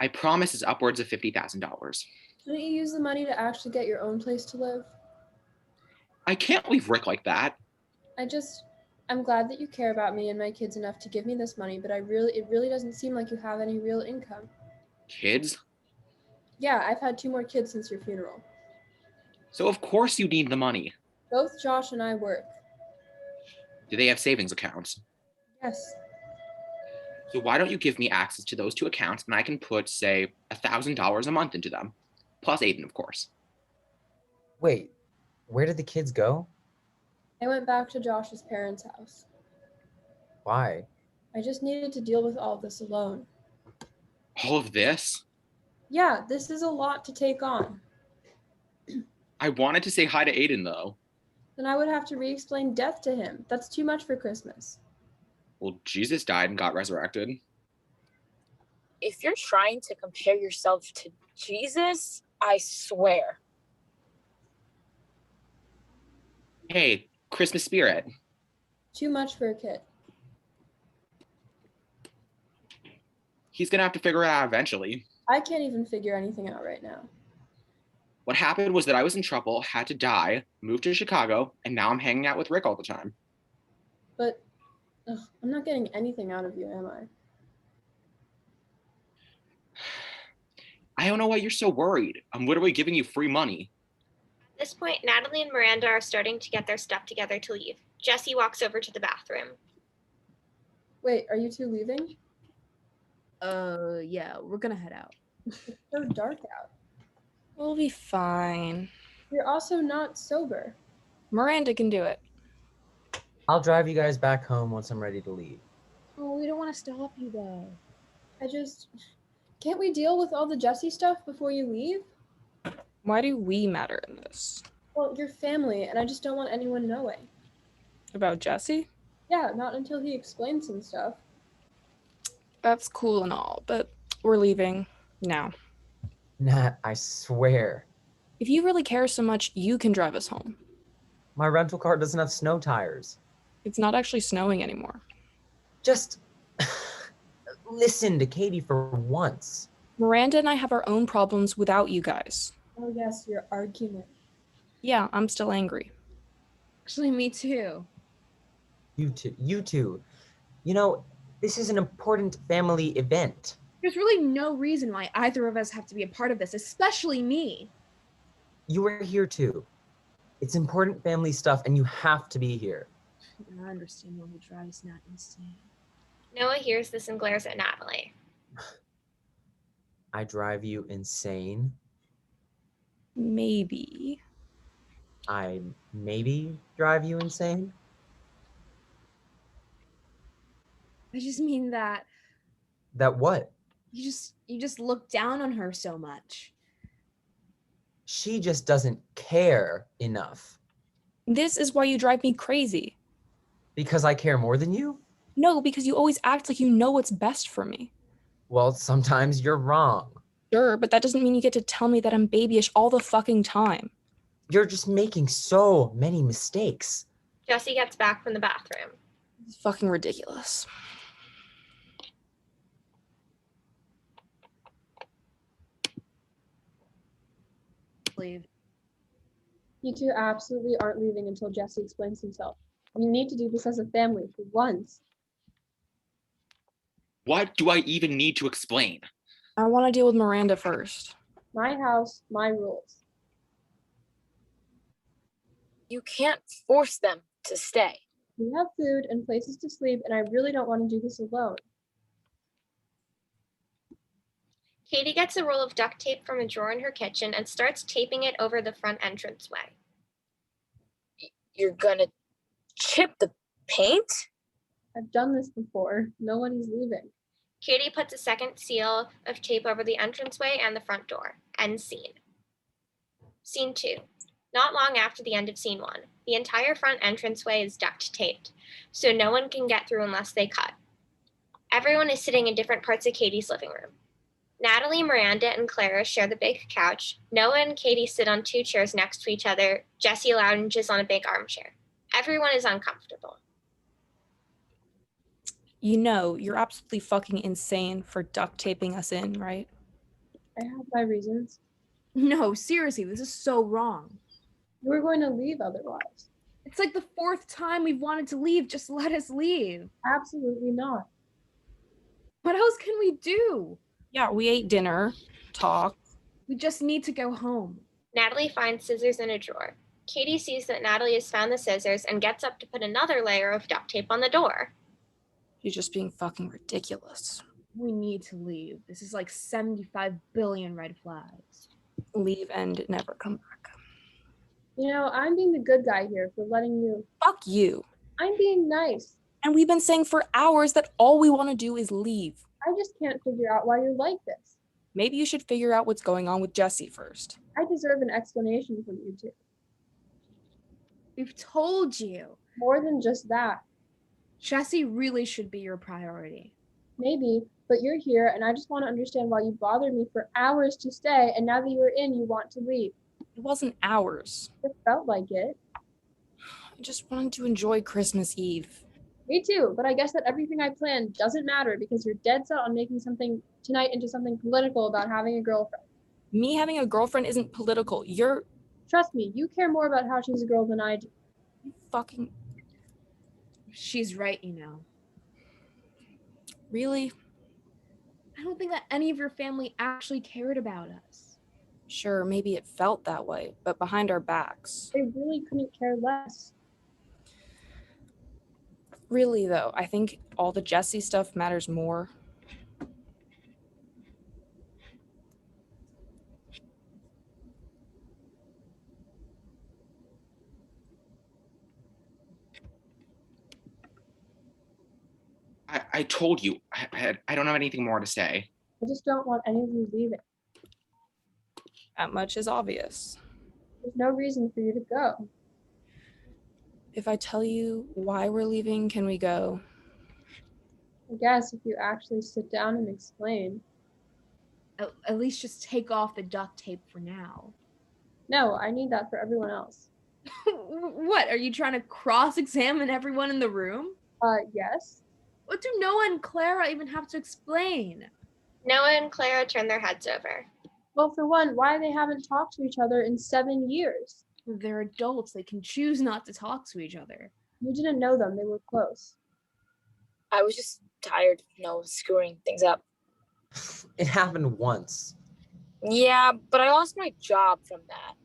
I promise it's upwards of $50,000. Couldn't you use the money to actually get your own place to live? I can't leave Rick like that. I'm glad that you care about me and my kids enough to give me this money, but it really doesn't seem like you have any real income. Kids? Yeah, I've had 2 more kids since your funeral. So of course you need the money. Both Josh and I work. Do they have savings accounts? Yes. So why don't you give me access to those 2 accounts and I can put, say, $1,000 a month into them, plus Aiden, of course. Wait, where did the kids go? I went back to Josh's parents' house. Why? I just needed to deal with all of this alone. All of this? Yeah, this is a lot to take on. I wanted to say hi to Aiden, though. Then I would have to re-explain death to him. That's too much for Christmas. Well, Jesus died and got resurrected. If you're trying to compare yourself to Jesus, I swear. Hey, Christmas spirit. Too much for a kid. He's gonna have to figure it out eventually. I can't even figure anything out right now. What happened was that I was in trouble, had to die, moved to Chicago, and now I'm hanging out with Rick all the time. But I'm not getting anything out of you, am I? I don't know why you're so worried. I'm literally giving you free money. At this point, Natalie and Miranda are starting to get their stuff together to leave. Jessie walks over to the bathroom. Wait, are you 2 leaving? Yeah, we're gonna head out. It's so dark out. We'll be fine. You're also not sober. Miranda can do it. I'll drive you guys back home once I'm ready to leave. Oh, we don't want to stop you though. Can't we deal with all the Jessie stuff before you leave? Why do we matter in this? Well, you're family, and I just don't want anyone knowing. About Jesse? Yeah, not until he explains some stuff. That's cool and all, but we're leaving now. Nat, I swear. If you really care so much, you can drive us home. My rental car doesn't have snow tires. It's not actually snowing anymore. Just listen to Katie for once. Miranda and I have our own problems without you guys. Oh yes, your argument. Yeah, I'm still angry. Actually, me too. You two. You know, this is an important family event. There's really no reason why either of us have to be a part of this, especially me. You were here too. It's important family stuff and you have to be here. I understand when he drives Nat insane. Noah hears this and glares at Natalie. I drive you insane. Maybe. I maybe drive you insane. I just mean that That what? you just look down on her so much. She just doesn't care enough. This is why you drive me crazy. Because I care more than you? No, because you always act like you know what's best for me. Well, sometimes you're wrong. Sure, but that doesn't mean you get to tell me that I'm babyish all the fucking time. You're just making so many mistakes. Jessie gets back from the bathroom. It's fucking ridiculous. Leave. You two absolutely aren't leaving until Jesse explains himself. We need to do this as a family for once. What do I even need to explain? I want to deal with Miranda first. My house, my rules. You can't force them to stay. We have food and places to sleep, and I really don't want to do this alone. Katie gets a roll of duct tape from a drawer in her kitchen and starts taping it over the front entranceway. You're gonna chip the paint? I've done this before. Nobody's leaving. Katie puts a second seal of tape over the entranceway and the front door. End scene. Scene 2. Not long after the end of scene 1, the entire front entranceway is duct taped, so no one can get through unless they cut. Everyone is sitting in different parts of Katie's living room. Natalie, Miranda, and Clara share the big couch. Noah and Katie sit on 2 chairs next to each other. Jessie lounges on a big armchair. Everyone is uncomfortable. You know, you're absolutely fucking insane for duct taping us in, right? I have my reasons. No, seriously, this is so wrong. You were going to leave otherwise. It's like the 4th time we've wanted to leave. Just let us leave. Absolutely not. What else can we do? Yeah, we ate dinner, talked, We just need to go home. Natalie finds scissors in a drawer. Katie sees that Natalie has found the scissors and gets up to put another layer of duct tape on the door. She's just being fucking ridiculous. We need to leave. This is like 75 billion red flags. Leave and never come back. You know, I'm being the good guy here for letting you. Fuck you. I'm being nice. And we've been saying for hours that all we want to do is leave. I just can't figure out why you're like this. Maybe you should figure out what's going on with Jessie first. I deserve an explanation from you two. We've told you. More than just that. Jessie really should be your priority. Maybe, but you're here and I just want to understand why you bothered me for hours to stay and now that you're in, you want to leave. It wasn't ours. It felt like it. I just wanted to enjoy Christmas Eve. Me too, but I guess that everything I planned doesn't matter because you're dead set on making something tonight into something political about having a girlfriend. Me having a girlfriend isn't political. You're Trust me, you care more about how she's a girl than I do. fucking... She's right, you know. Really? I don't think that any of your family actually cared about us. Sure, maybe it felt that way, but behind our backs. They really couldn't care less. Really, though, I think all the Jessie stuff matters more. I told you, I don't have anything more to say. I just don't want any of you leaving. That much is obvious. There's no reason for you to go. If I tell you why we're leaving, can we go? I guess if you actually sit down and explain. At least just take off the duct tape for now. No, I need that for everyone else. What, are you trying to cross-examine everyone in the room? Yes. What do Noah and Clara even have to explain? Noah and Clara turn their heads over. Well, for one, why they haven't talked to each other in 7 years? They're adults. They can choose not to talk to each other. You didn't know them. They were close. I was just tired of Noah screwing things up. It happened once. Yeah, but I lost my job from that.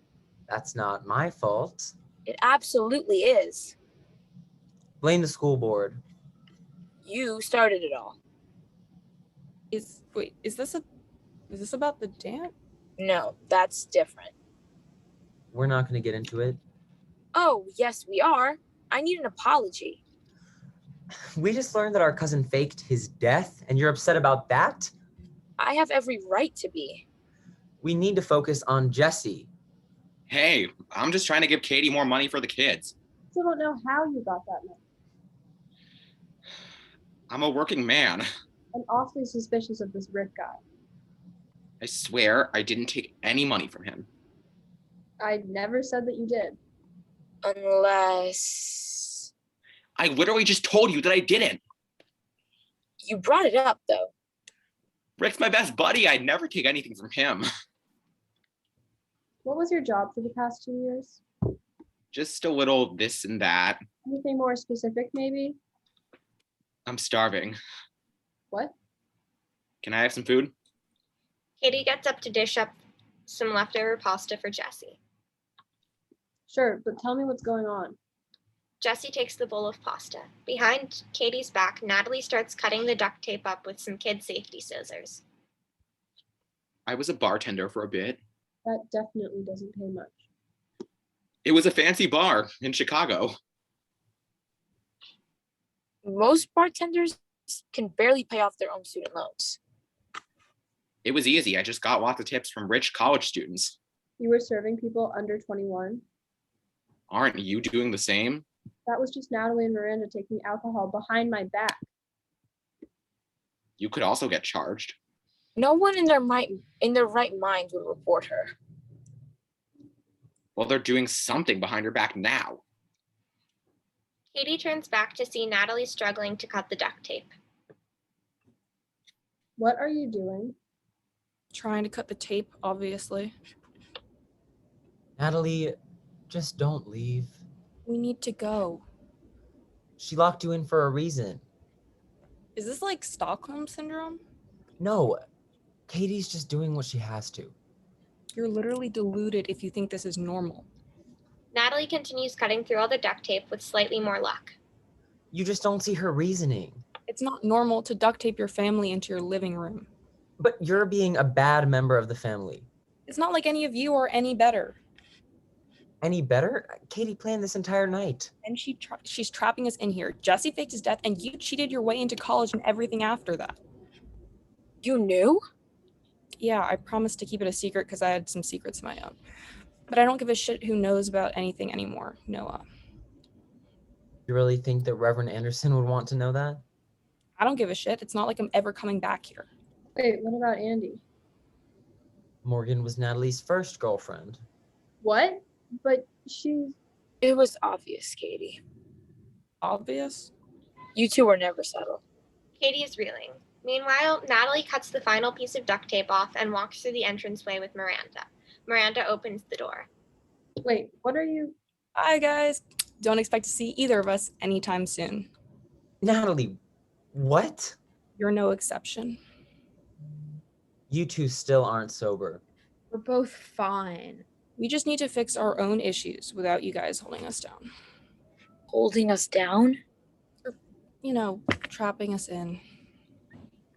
That's not my fault. It absolutely is. Blame the school board. You started it all. Is this about the dance? No, that's different. We're not going to get into it. Oh, yes, we are. I need an apology. We just learned that our cousin faked his death, and you're upset about that? I have every right to be. We need to focus on Jessie. Hey, I'm just trying to give Katie more money for the kids. Still don't know how you got that money. I'm a working man. I'm awfully suspicious of this Rick guy. I swear I didn't take any money from him. I never said that you did. Unless... I literally just told you that I didn't. You brought it up, though. Rick's my best buddy. I'd never take anything from him. What was your job for the past 2 years? Just a little this and that. Anything more specific, maybe? I'm starving. What? Can I have some food? Katie gets up to dish up some leftover pasta for Jessie. Sure, but tell me what's going on. Jessie takes the bowl of pasta. Behind Katie's back, Natalie starts cutting the duct tape up with some kid safety scissors. I was a bartender for a bit. That definitely doesn't pay much. It was a fancy bar in Chicago. Most bartenders can barely pay off their own student loans. It was easy. I just got lots of tips from rich college students. You were serving people under 21? Aren't you doing the same? That was just Natalie and Miranda taking alcohol behind my back. You could also get charged. No one in their right mind would report her. Well, they're doing something behind her back now. Katie turns back to see Natalie struggling to cut the duct tape. What are you doing? Trying to cut the tape, obviously. Natalie, just don't leave. We need to go. She locked you in for a reason. Is this like Stockholm Syndrome? No, Katie's just doing what she has to. You're literally deluded if you think this is normal. Natalie continues cutting through all the duct tape with slightly more luck. You just don't see her reasoning. It's not normal to duct tape your family into your living room. But you're being a bad member of the family. It's not like any of you are any better. Any better? Katie planned this entire night. And she's trapping us in here. Jesse faked his death, and you cheated your way into college and everything after that. You knew? Yeah, I promised to keep it a secret because I had some secrets of my own. But I don't give a shit who knows about anything anymore, Noah. You really think that Reverend Anderson would want to know that? I don't give a shit. It's not like I'm ever coming back here. Wait, what about Andy? Morgan was Natalie's first girlfriend. What? But she's... It was obvious, Katie. Obvious? You two were never settled. Katie is reeling. Meanwhile, Natalie cuts the final piece of duct tape off and walks through the entranceway with Miranda. Miranda opens the door. Wait, what are you... Hi, guys. Don't expect to see either of us anytime soon. Natalie, what? You're no exception. You two still aren't sober. We're both fine. We just need to fix our own issues without you guys holding us down. Holding us down? Or, trapping us in.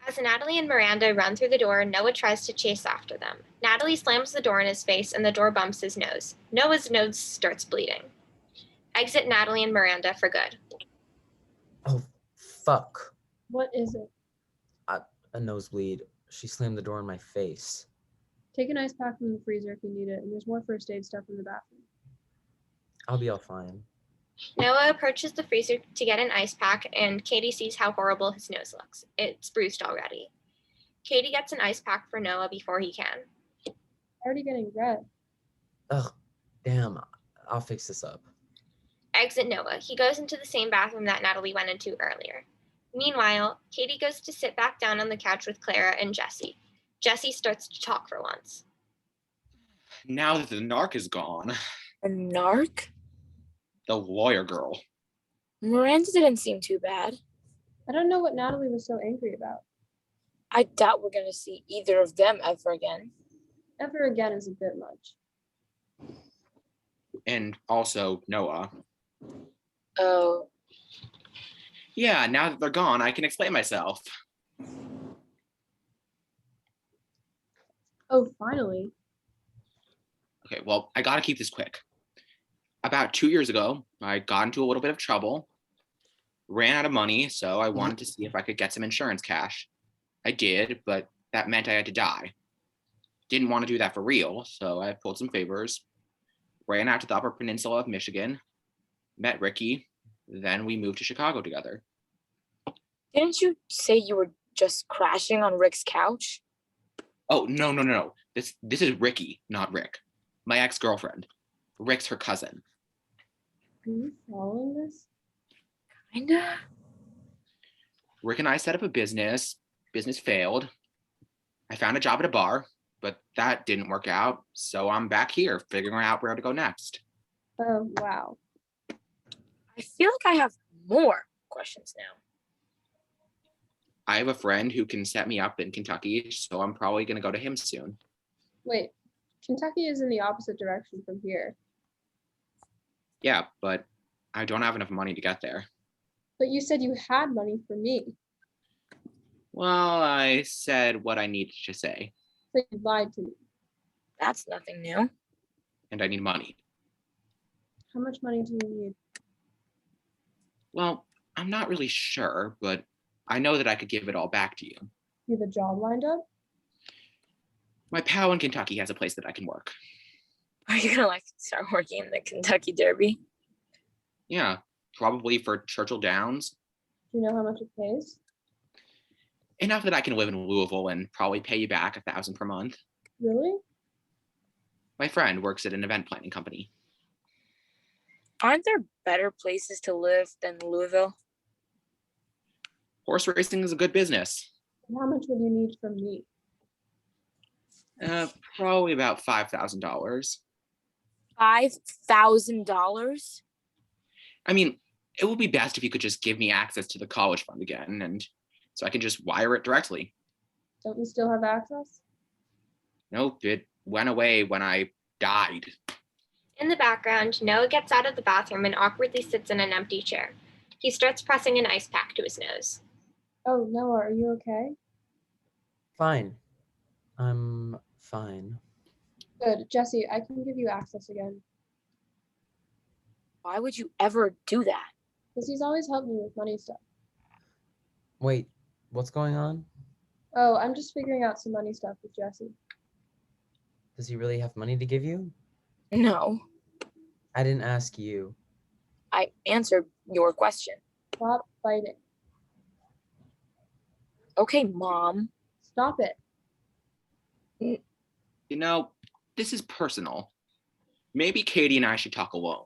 As Natalie and Miranda run through the door, Noah tries to chase after them. Natalie slams the door in his face and the door bumps his nose. Noah's nose starts bleeding. Exit Natalie and Miranda for good. Oh, fuck. What is it? A nosebleed. She slammed the door in my face. Take an ice pack from the freezer if you need it, and there's more first aid stuff in the bathroom. I'll be all fine. Noah approaches the freezer to get an ice pack, and Katie sees how horrible his nose looks. It's bruised already. Katie gets an ice pack for Noah before he can. Already getting red. Ugh, damn. I'll fix this up. Exit Noah. He goes into the same bathroom that Natalie went into earlier. Meanwhile, Katie goes to sit back down on the couch with Clara and Jesse. Jesse starts to talk for once. Now that the narc is gone, A narc? the lawyer girl. Miranda didn't seem too bad. I don't know what Natalie was so angry about. I doubt we're gonna see either of them ever again. Ever again is a bit much. And also Noah. Oh, Yeah, now that they're gone, I can explain myself. Oh, finally. Okay, well, I gotta keep this quick. About 2 years ago, I got into a little bit of trouble, ran out of money, so I wanted to see if I could get some insurance cash. I did, but that meant I had to die. Didn't want to do that for real, so I pulled some favors, ran out to the Upper Peninsula of Michigan, met Ricky, then we moved to Chicago together. didn't you say you were just crashing on Rick's couch? Oh, no. This is Ricky, not Rick. My ex-girlfriend. Rick's her cousin. Are you following this? Kinda. Rick and I set up a business. Business failed. I found a job at a bar, but that didn't work out. So I'm back here figuring out where to go next. Oh, wow. I feel like I have more questions now. I have a friend who can set me up in Kentucky, so I'm probably going to go to him soon. Wait, Kentucky is in the opposite direction from here. Yeah, but I don't have enough money to get there. But you said you had money for me. Well, I said what I needed to say, So you lied to me. That's nothing new. and I need money. How much money do you need? Well, I'm not really sure, but I know that I could give it all back to you. You have a job lined up? My pal in Kentucky has a place that I can work. Are you gonna start working in the Kentucky Derby? Yeah, probably for Churchill Downs. Do you know how much it pays? Enough that I can live in Louisville and probably pay you back $1,000 per month. Really? My friend works at an event planning company. Aren't there better places to live than Louisville? Horse racing is a good business. And how much would you need from me? Probably about $5,000. $5,000? I mean, it would be best if you could just give me access to the college fund again, and so I can just wire it directly. Don't you still have access? Nope, it went away when I died. In the background, Noah gets out of the bathroom and awkwardly sits in an empty chair. He starts pressing an ice pack to his nose. Oh, Noah, are you okay? Fine. I'm fine. Good. Jesse, I can give you access again. Why would you ever do that? Because he's always helped me with money stuff. Wait, what's going on? Oh, I'm just figuring out some money stuff with Jesse. Does he really have money to give you? No, I didn't ask you. I answered your question. Stop fighting. Okay, Mom. Stop it. You know, this is personal. Maybe Katie and I should talk alone.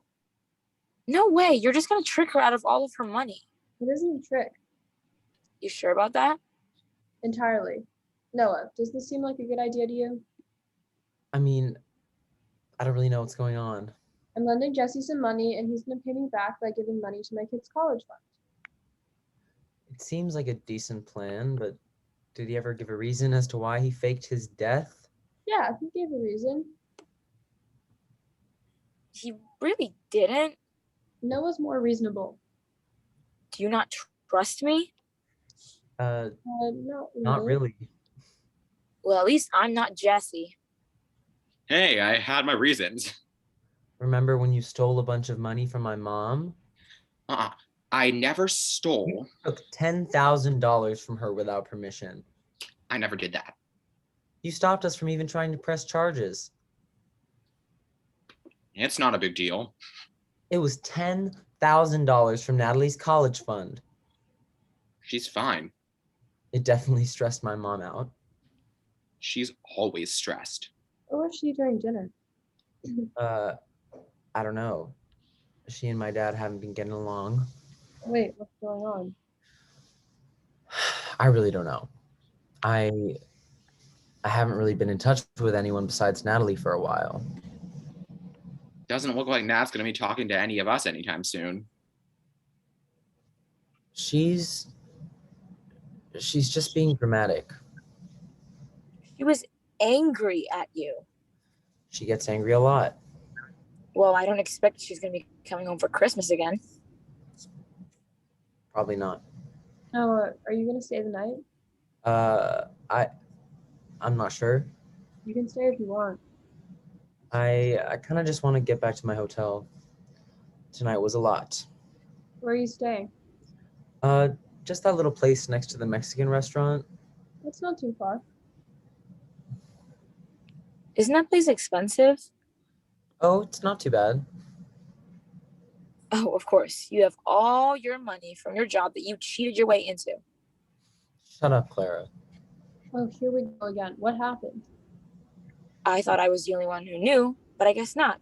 No way. You're just going to trick her out of all of her money. It isn't a trick. You sure about that? Entirely. Noah, does this seem like a good idea to you? I mean, I don't really know what's going on. I'm lending Jesse some money, and he's going to pay me back by giving money to my kid's college fund. It seems like a decent plan, but did he ever give a reason as to why he faked his death? Yeah, he gave a reason. He really didn't. Noah's more reasonable. Do you not trust me? No, Not really. Well, at least I'm not Jesse. Hey, I had my reasons. Remember when you stole a bunch of money from my mom? I never stole. You took $10,000 from her without permission. I never did that. You stopped us from even trying to press charges. It's not a big deal. It was $10,000 from Natalie's college fund. She's fine. It definitely stressed my mom out. She's always stressed. What was she during dinner? I don't know. She and my dad haven't been getting along. Wait, what's going on? I really don't know. I haven't really been in touch with anyone besides Natalie for a while. Doesn't look like Nat's gonna be talking to any of us anytime soon. She's just being dramatic. She was angry at you. She gets angry a lot. Well, I don't expect she's going to be coming home for Christmas again. Probably not. Noah, are you going to stay the night? I'm not sure. You can stay if you want. I kind of just want to get back to my hotel. Tonight was a lot. Where are you staying? Just that little place next to the Mexican restaurant. That's not too far. Isn't that place expensive? Oh, it's not too bad. Oh, of course. You have all your money from your job that you cheated your way into. Shut up, Clara. Oh, here we go again. What happened? I thought I was the only one who knew, but I guess not.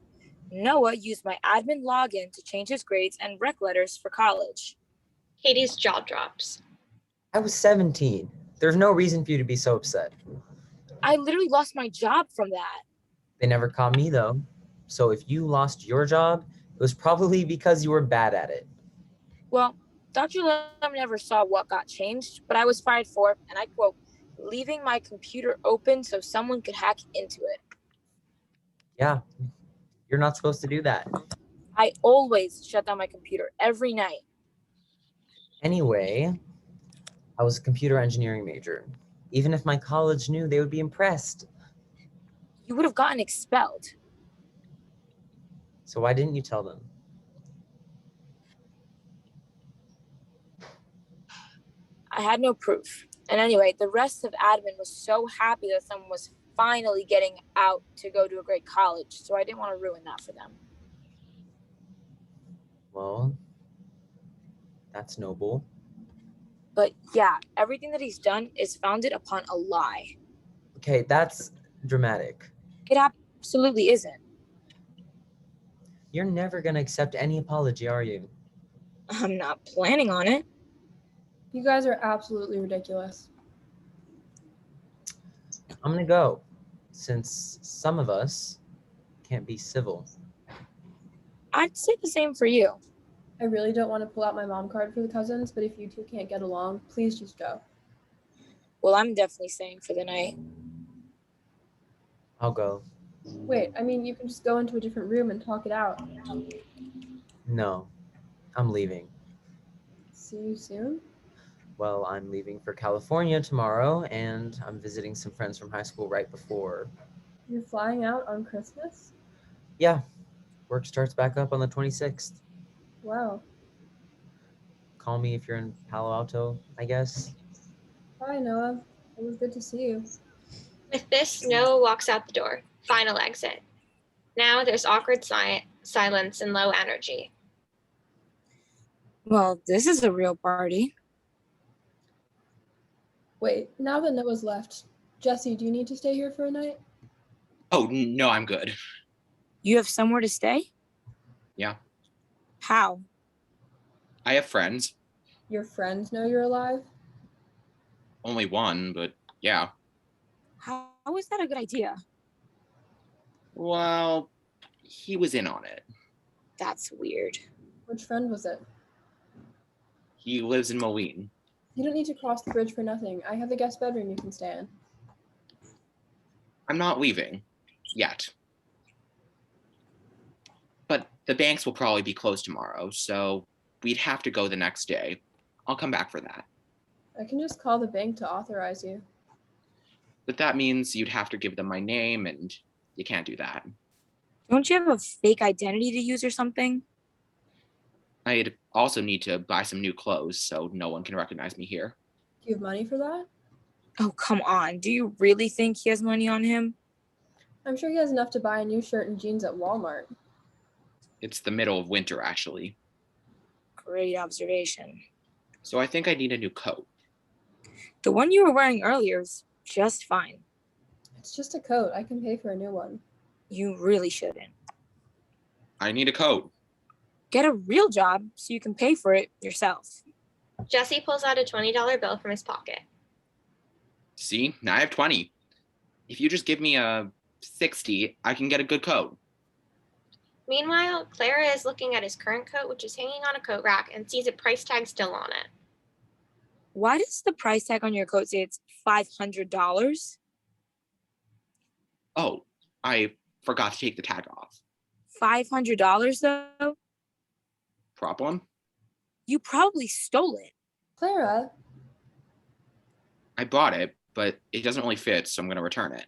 Noah used my admin login to change his grades and rec letters for college. Katie's jaw drops. I was 17. There's no reason for you to be so upset. I literally lost my job from that. They never caught me, though. So if you lost your job, it was probably because you were bad at it. Well, Dr. Lam never saw what got changed, but I was fired for, and I quote, leaving my computer open so someone could hack into it. Yeah, you're not supposed to do that. I always shut down my computer every night. Anyway, I was a computer engineering major. Even if my college knew, they would be impressed. You would have gotten expelled. So why didn't you tell them? I had no proof. And anyway, the rest of admin was so happy that someone was finally getting out to go to a great college, so I didn't want to ruin that for them. Well, that's noble. But yeah, everything that he's done is founded upon a lie. Okay, that's dramatic. It absolutely isn't. You're never gonna accept any apology, are you? I'm not planning on it. You guys are absolutely ridiculous. I'm gonna go, since some of us can't be civil. I'd say the same for you. I really don't want to pull out my mom card for the cousins, but if you two can't get along, please just go. Well, I'm definitely staying for the night. I'll go. Wait, I mean, you can just go into a different room and talk it out. No, I'm leaving. See you soon? Well, I'm leaving for California tomorrow, and I'm visiting some friends from high school right before. You're flying out on Christmas? Yeah, work starts back up on the 26th. Wow. Call me if you're in Palo Alto, I guess. Bye, Noah. It was good to see you. With this, Noah walks out the door. Final exit. Now there's awkward silence and low energy. Well, this is a real party. Wait, now that Noah's left, Jesse, do you need to stay here for a night? Oh, no, I'm good. You have somewhere to stay? Yeah. How? I have friends. Your friends know you're alive? Only one, but yeah. How is that a good idea? Well, he was in on it. That's weird. Which friend was it? He lives in Moline. You don't need to cross the bridge for nothing. I have the guest bedroom you can stay in. I'm not leaving. Yet. But the banks will probably be closed tomorrow, so we'd have to go the next day. I'll come back for that. I can just call the bank to authorize you. But that means you'd have to give them my name, and you can't do that. Don't you have a fake identity to use or something? I'd also need to buy some new clothes so no one can recognize me here. Do you have money for that? Oh, come on. Do you really think he has money on him? I'm sure he has enough to buy a new shirt and jeans at Walmart. It's the middle of winter, actually. Great observation. So I think I need a new coat. The one you were wearing earlier is just fine. It's just a coat. I can pay for a new one. You really shouldn't. I need a coat. Get a real job so you can pay for it yourself. Jesse pulls out a $20 bill from his pocket. See, now I have 20. If you just give me a 60, I can get a good coat. Meanwhile, Clara is looking at his current coat, which is hanging on a coat rack, and sees a price tag still on it. Why does the price tag on your coat say it's $500? Oh, I forgot to take the tag off. $500 though? Problem? You probably stole it. Clara, I bought it, but it doesn't really fit, so I'm going to return it.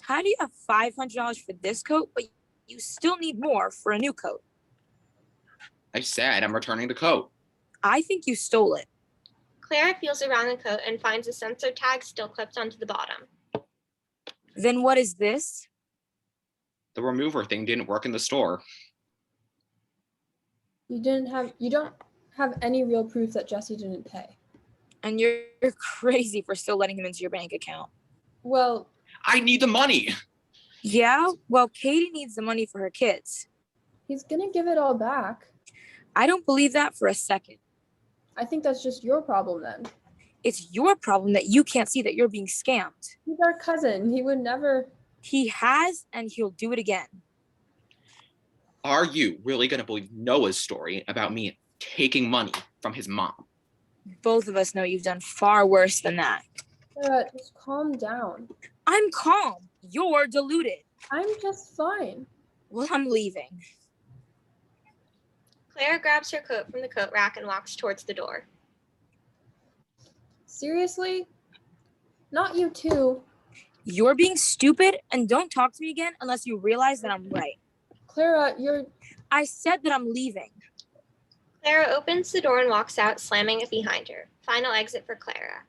How do you have $500 for this coat, but you still need more for a new coat? I said I'm returning the coat. I think you stole it. Clara feels around the coat and finds a sensor tag still clipped onto the bottom. Then what is this? The remover thing didn't work in the store. you don't have any real proof that Jesse didn't pay. And you're crazy for still letting him into your bank account. Well, I need the money. Yeah, well, Katie needs the money for her kids. he's gonna give it all back. I don't believe that for a second. I think that's just your problem then. It's your problem that you can't see that you're being scammed. He's our cousin. He would never. He has, and he'll do it again. Are you really going to believe Noah's story about me taking money from his mom? Both of us know you've done far worse than that. Clara, just calm down. I'm calm. You're deluded. I'm just fine. Well, I'm leaving. Clara grabs her coat from the coat rack and walks towards the door. Seriously? Not you too. You're being stupid, and don't talk to me again unless you realize that I'm right. Clara, you're. I said that I'm leaving. Clara opens the door and walks out, slamming it behind her. Final exit for Clara.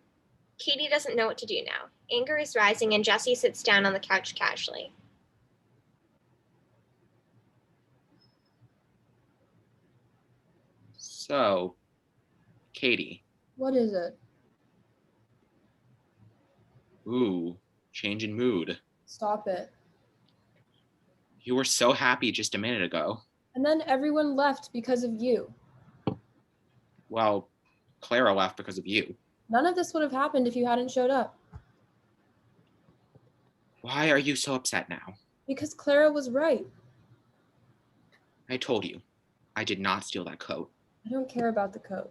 Katie doesn't know what to do now. Anger is rising, and Jesse sits down on the couch casually. So, Katie. What is it? Ooh, change in mood. Stop it. You were so happy just a minute ago. And then everyone left because of you. Well, Clara left because of you. None of this would have happened if you hadn't showed up. Why are you so upset now? Because Clara was right. I told you, I did not steal that coat. I don't care about the coat.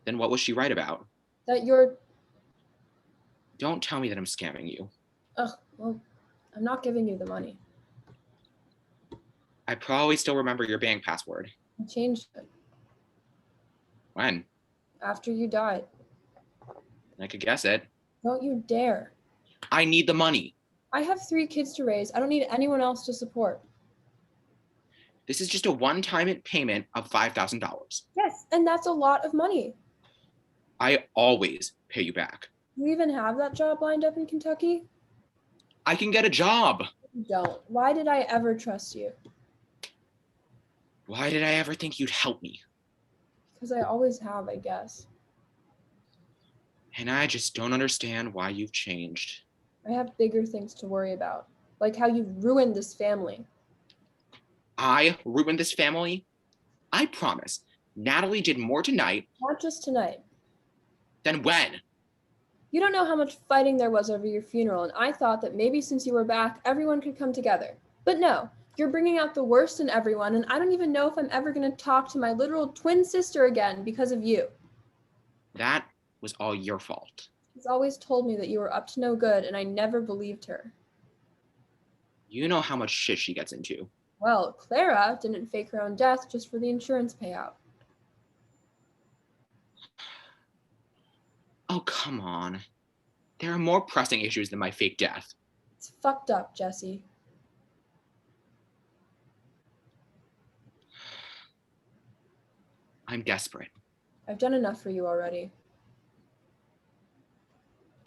Then what was she right about? That you're. Don't tell me that I'm scamming you. Ugh, well, I'm not giving you the money. I probably still remember your bank password. I changed it When? after you died. I could guess it. Don't you dare. I need the money. I have 3 kids to raise. I don't need anyone else to support. This is just a one-time payment of $5,000. Yes, and that's a lot of money. I always pay you back. You even have that job lined up in Kentucky? I can get a job. You don't. Why did I ever trust you? Why did I ever think you'd help me? Because I always have, I guess. And I just don't understand why you've changed. I have bigger things to worry about, like how you ruined this family. I ruined this family? I promise. Natalie did more tonight. Not just tonight. Then when? You don't know how much fighting there was over your funeral, and I thought that maybe since you were back, everyone could come together. But no, you're bringing out the worst in everyone, and I don't even know if I'm ever going to talk to my literal twin sister again because of you. That was all your fault. She's always told me that you were up to no good, and I never believed her. You know how much shit she gets into. Well, Clara didn't fake her own death just for the insurance payout. Oh, come on. There are more pressing issues than my fake death. It's fucked up, Jesse. I'm desperate. I've done enough for you already.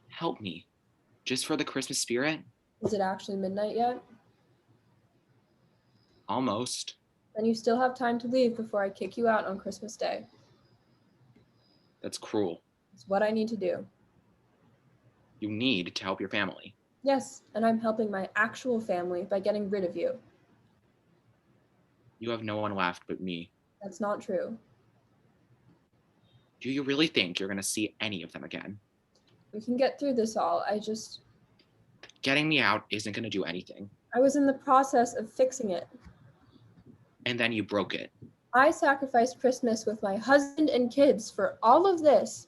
Help me. Just for the Christmas spirit? Is it actually midnight yet? Almost. Then you still have time to leave before I kick you out on Christmas Day. That's cruel. It's what I need to do. You need to help your family. Yes, and I'm helping my actual family by getting rid of you. You have no one left but me. That's not true. Do you really think you're going to see any of them again? We can get through this all. Getting me out isn't going to do anything. I was in the process of fixing it. And then you broke it. I sacrificed Christmas with my husband and kids for all of this.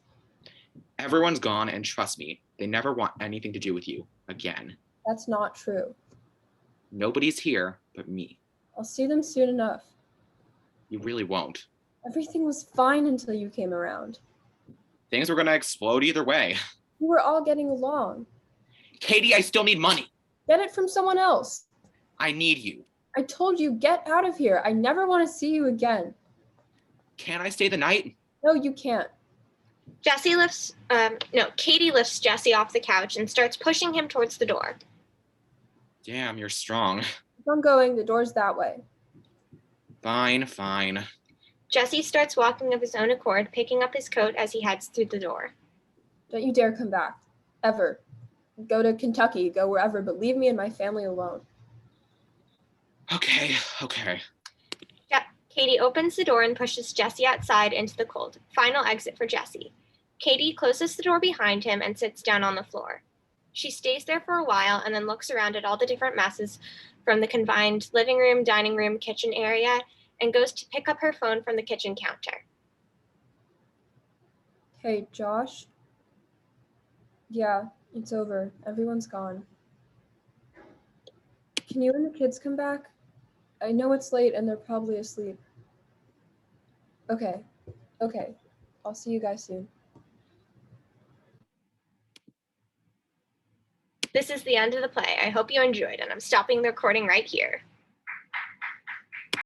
Everyone's gone, and trust me, they never want anything to do with you again. That's not true. Nobody's here but me. I'll see them soon enough. You really won't. Everything was fine until you came around. Things were going to explode either way. We were all getting along. Katie, I still need money. Get it from someone else. I need you. I told you, get out of here. I never want to see you again. Can I stay the night? No, you can't. Katie lifts Jesse off the couch and starts pushing him towards the door. Damn, you're strong. If I'm going, the door's that way. Fine. Jesse starts walking of his own accord, picking up his coat as he heads through the door. Don't you dare come back. Ever. Go to Kentucky, go wherever, but leave me and my family alone. Okay. Katie opens the door and pushes Jesse outside into the cold. Final exit for Jesse. Katie closes the door behind him and sits down on the floor. She stays there for a while and then looks around at all the different messes from the combined living room, dining room, kitchen area, and goes to pick up her phone from the kitchen counter. Hey, Josh? Yeah, it's over. Everyone's gone. Can you and the kids come back? I know it's late and they're probably asleep. Okay. I'll see you guys soon. This is the end of the play. I hope you enjoyed, and I'm stopping the recording right here.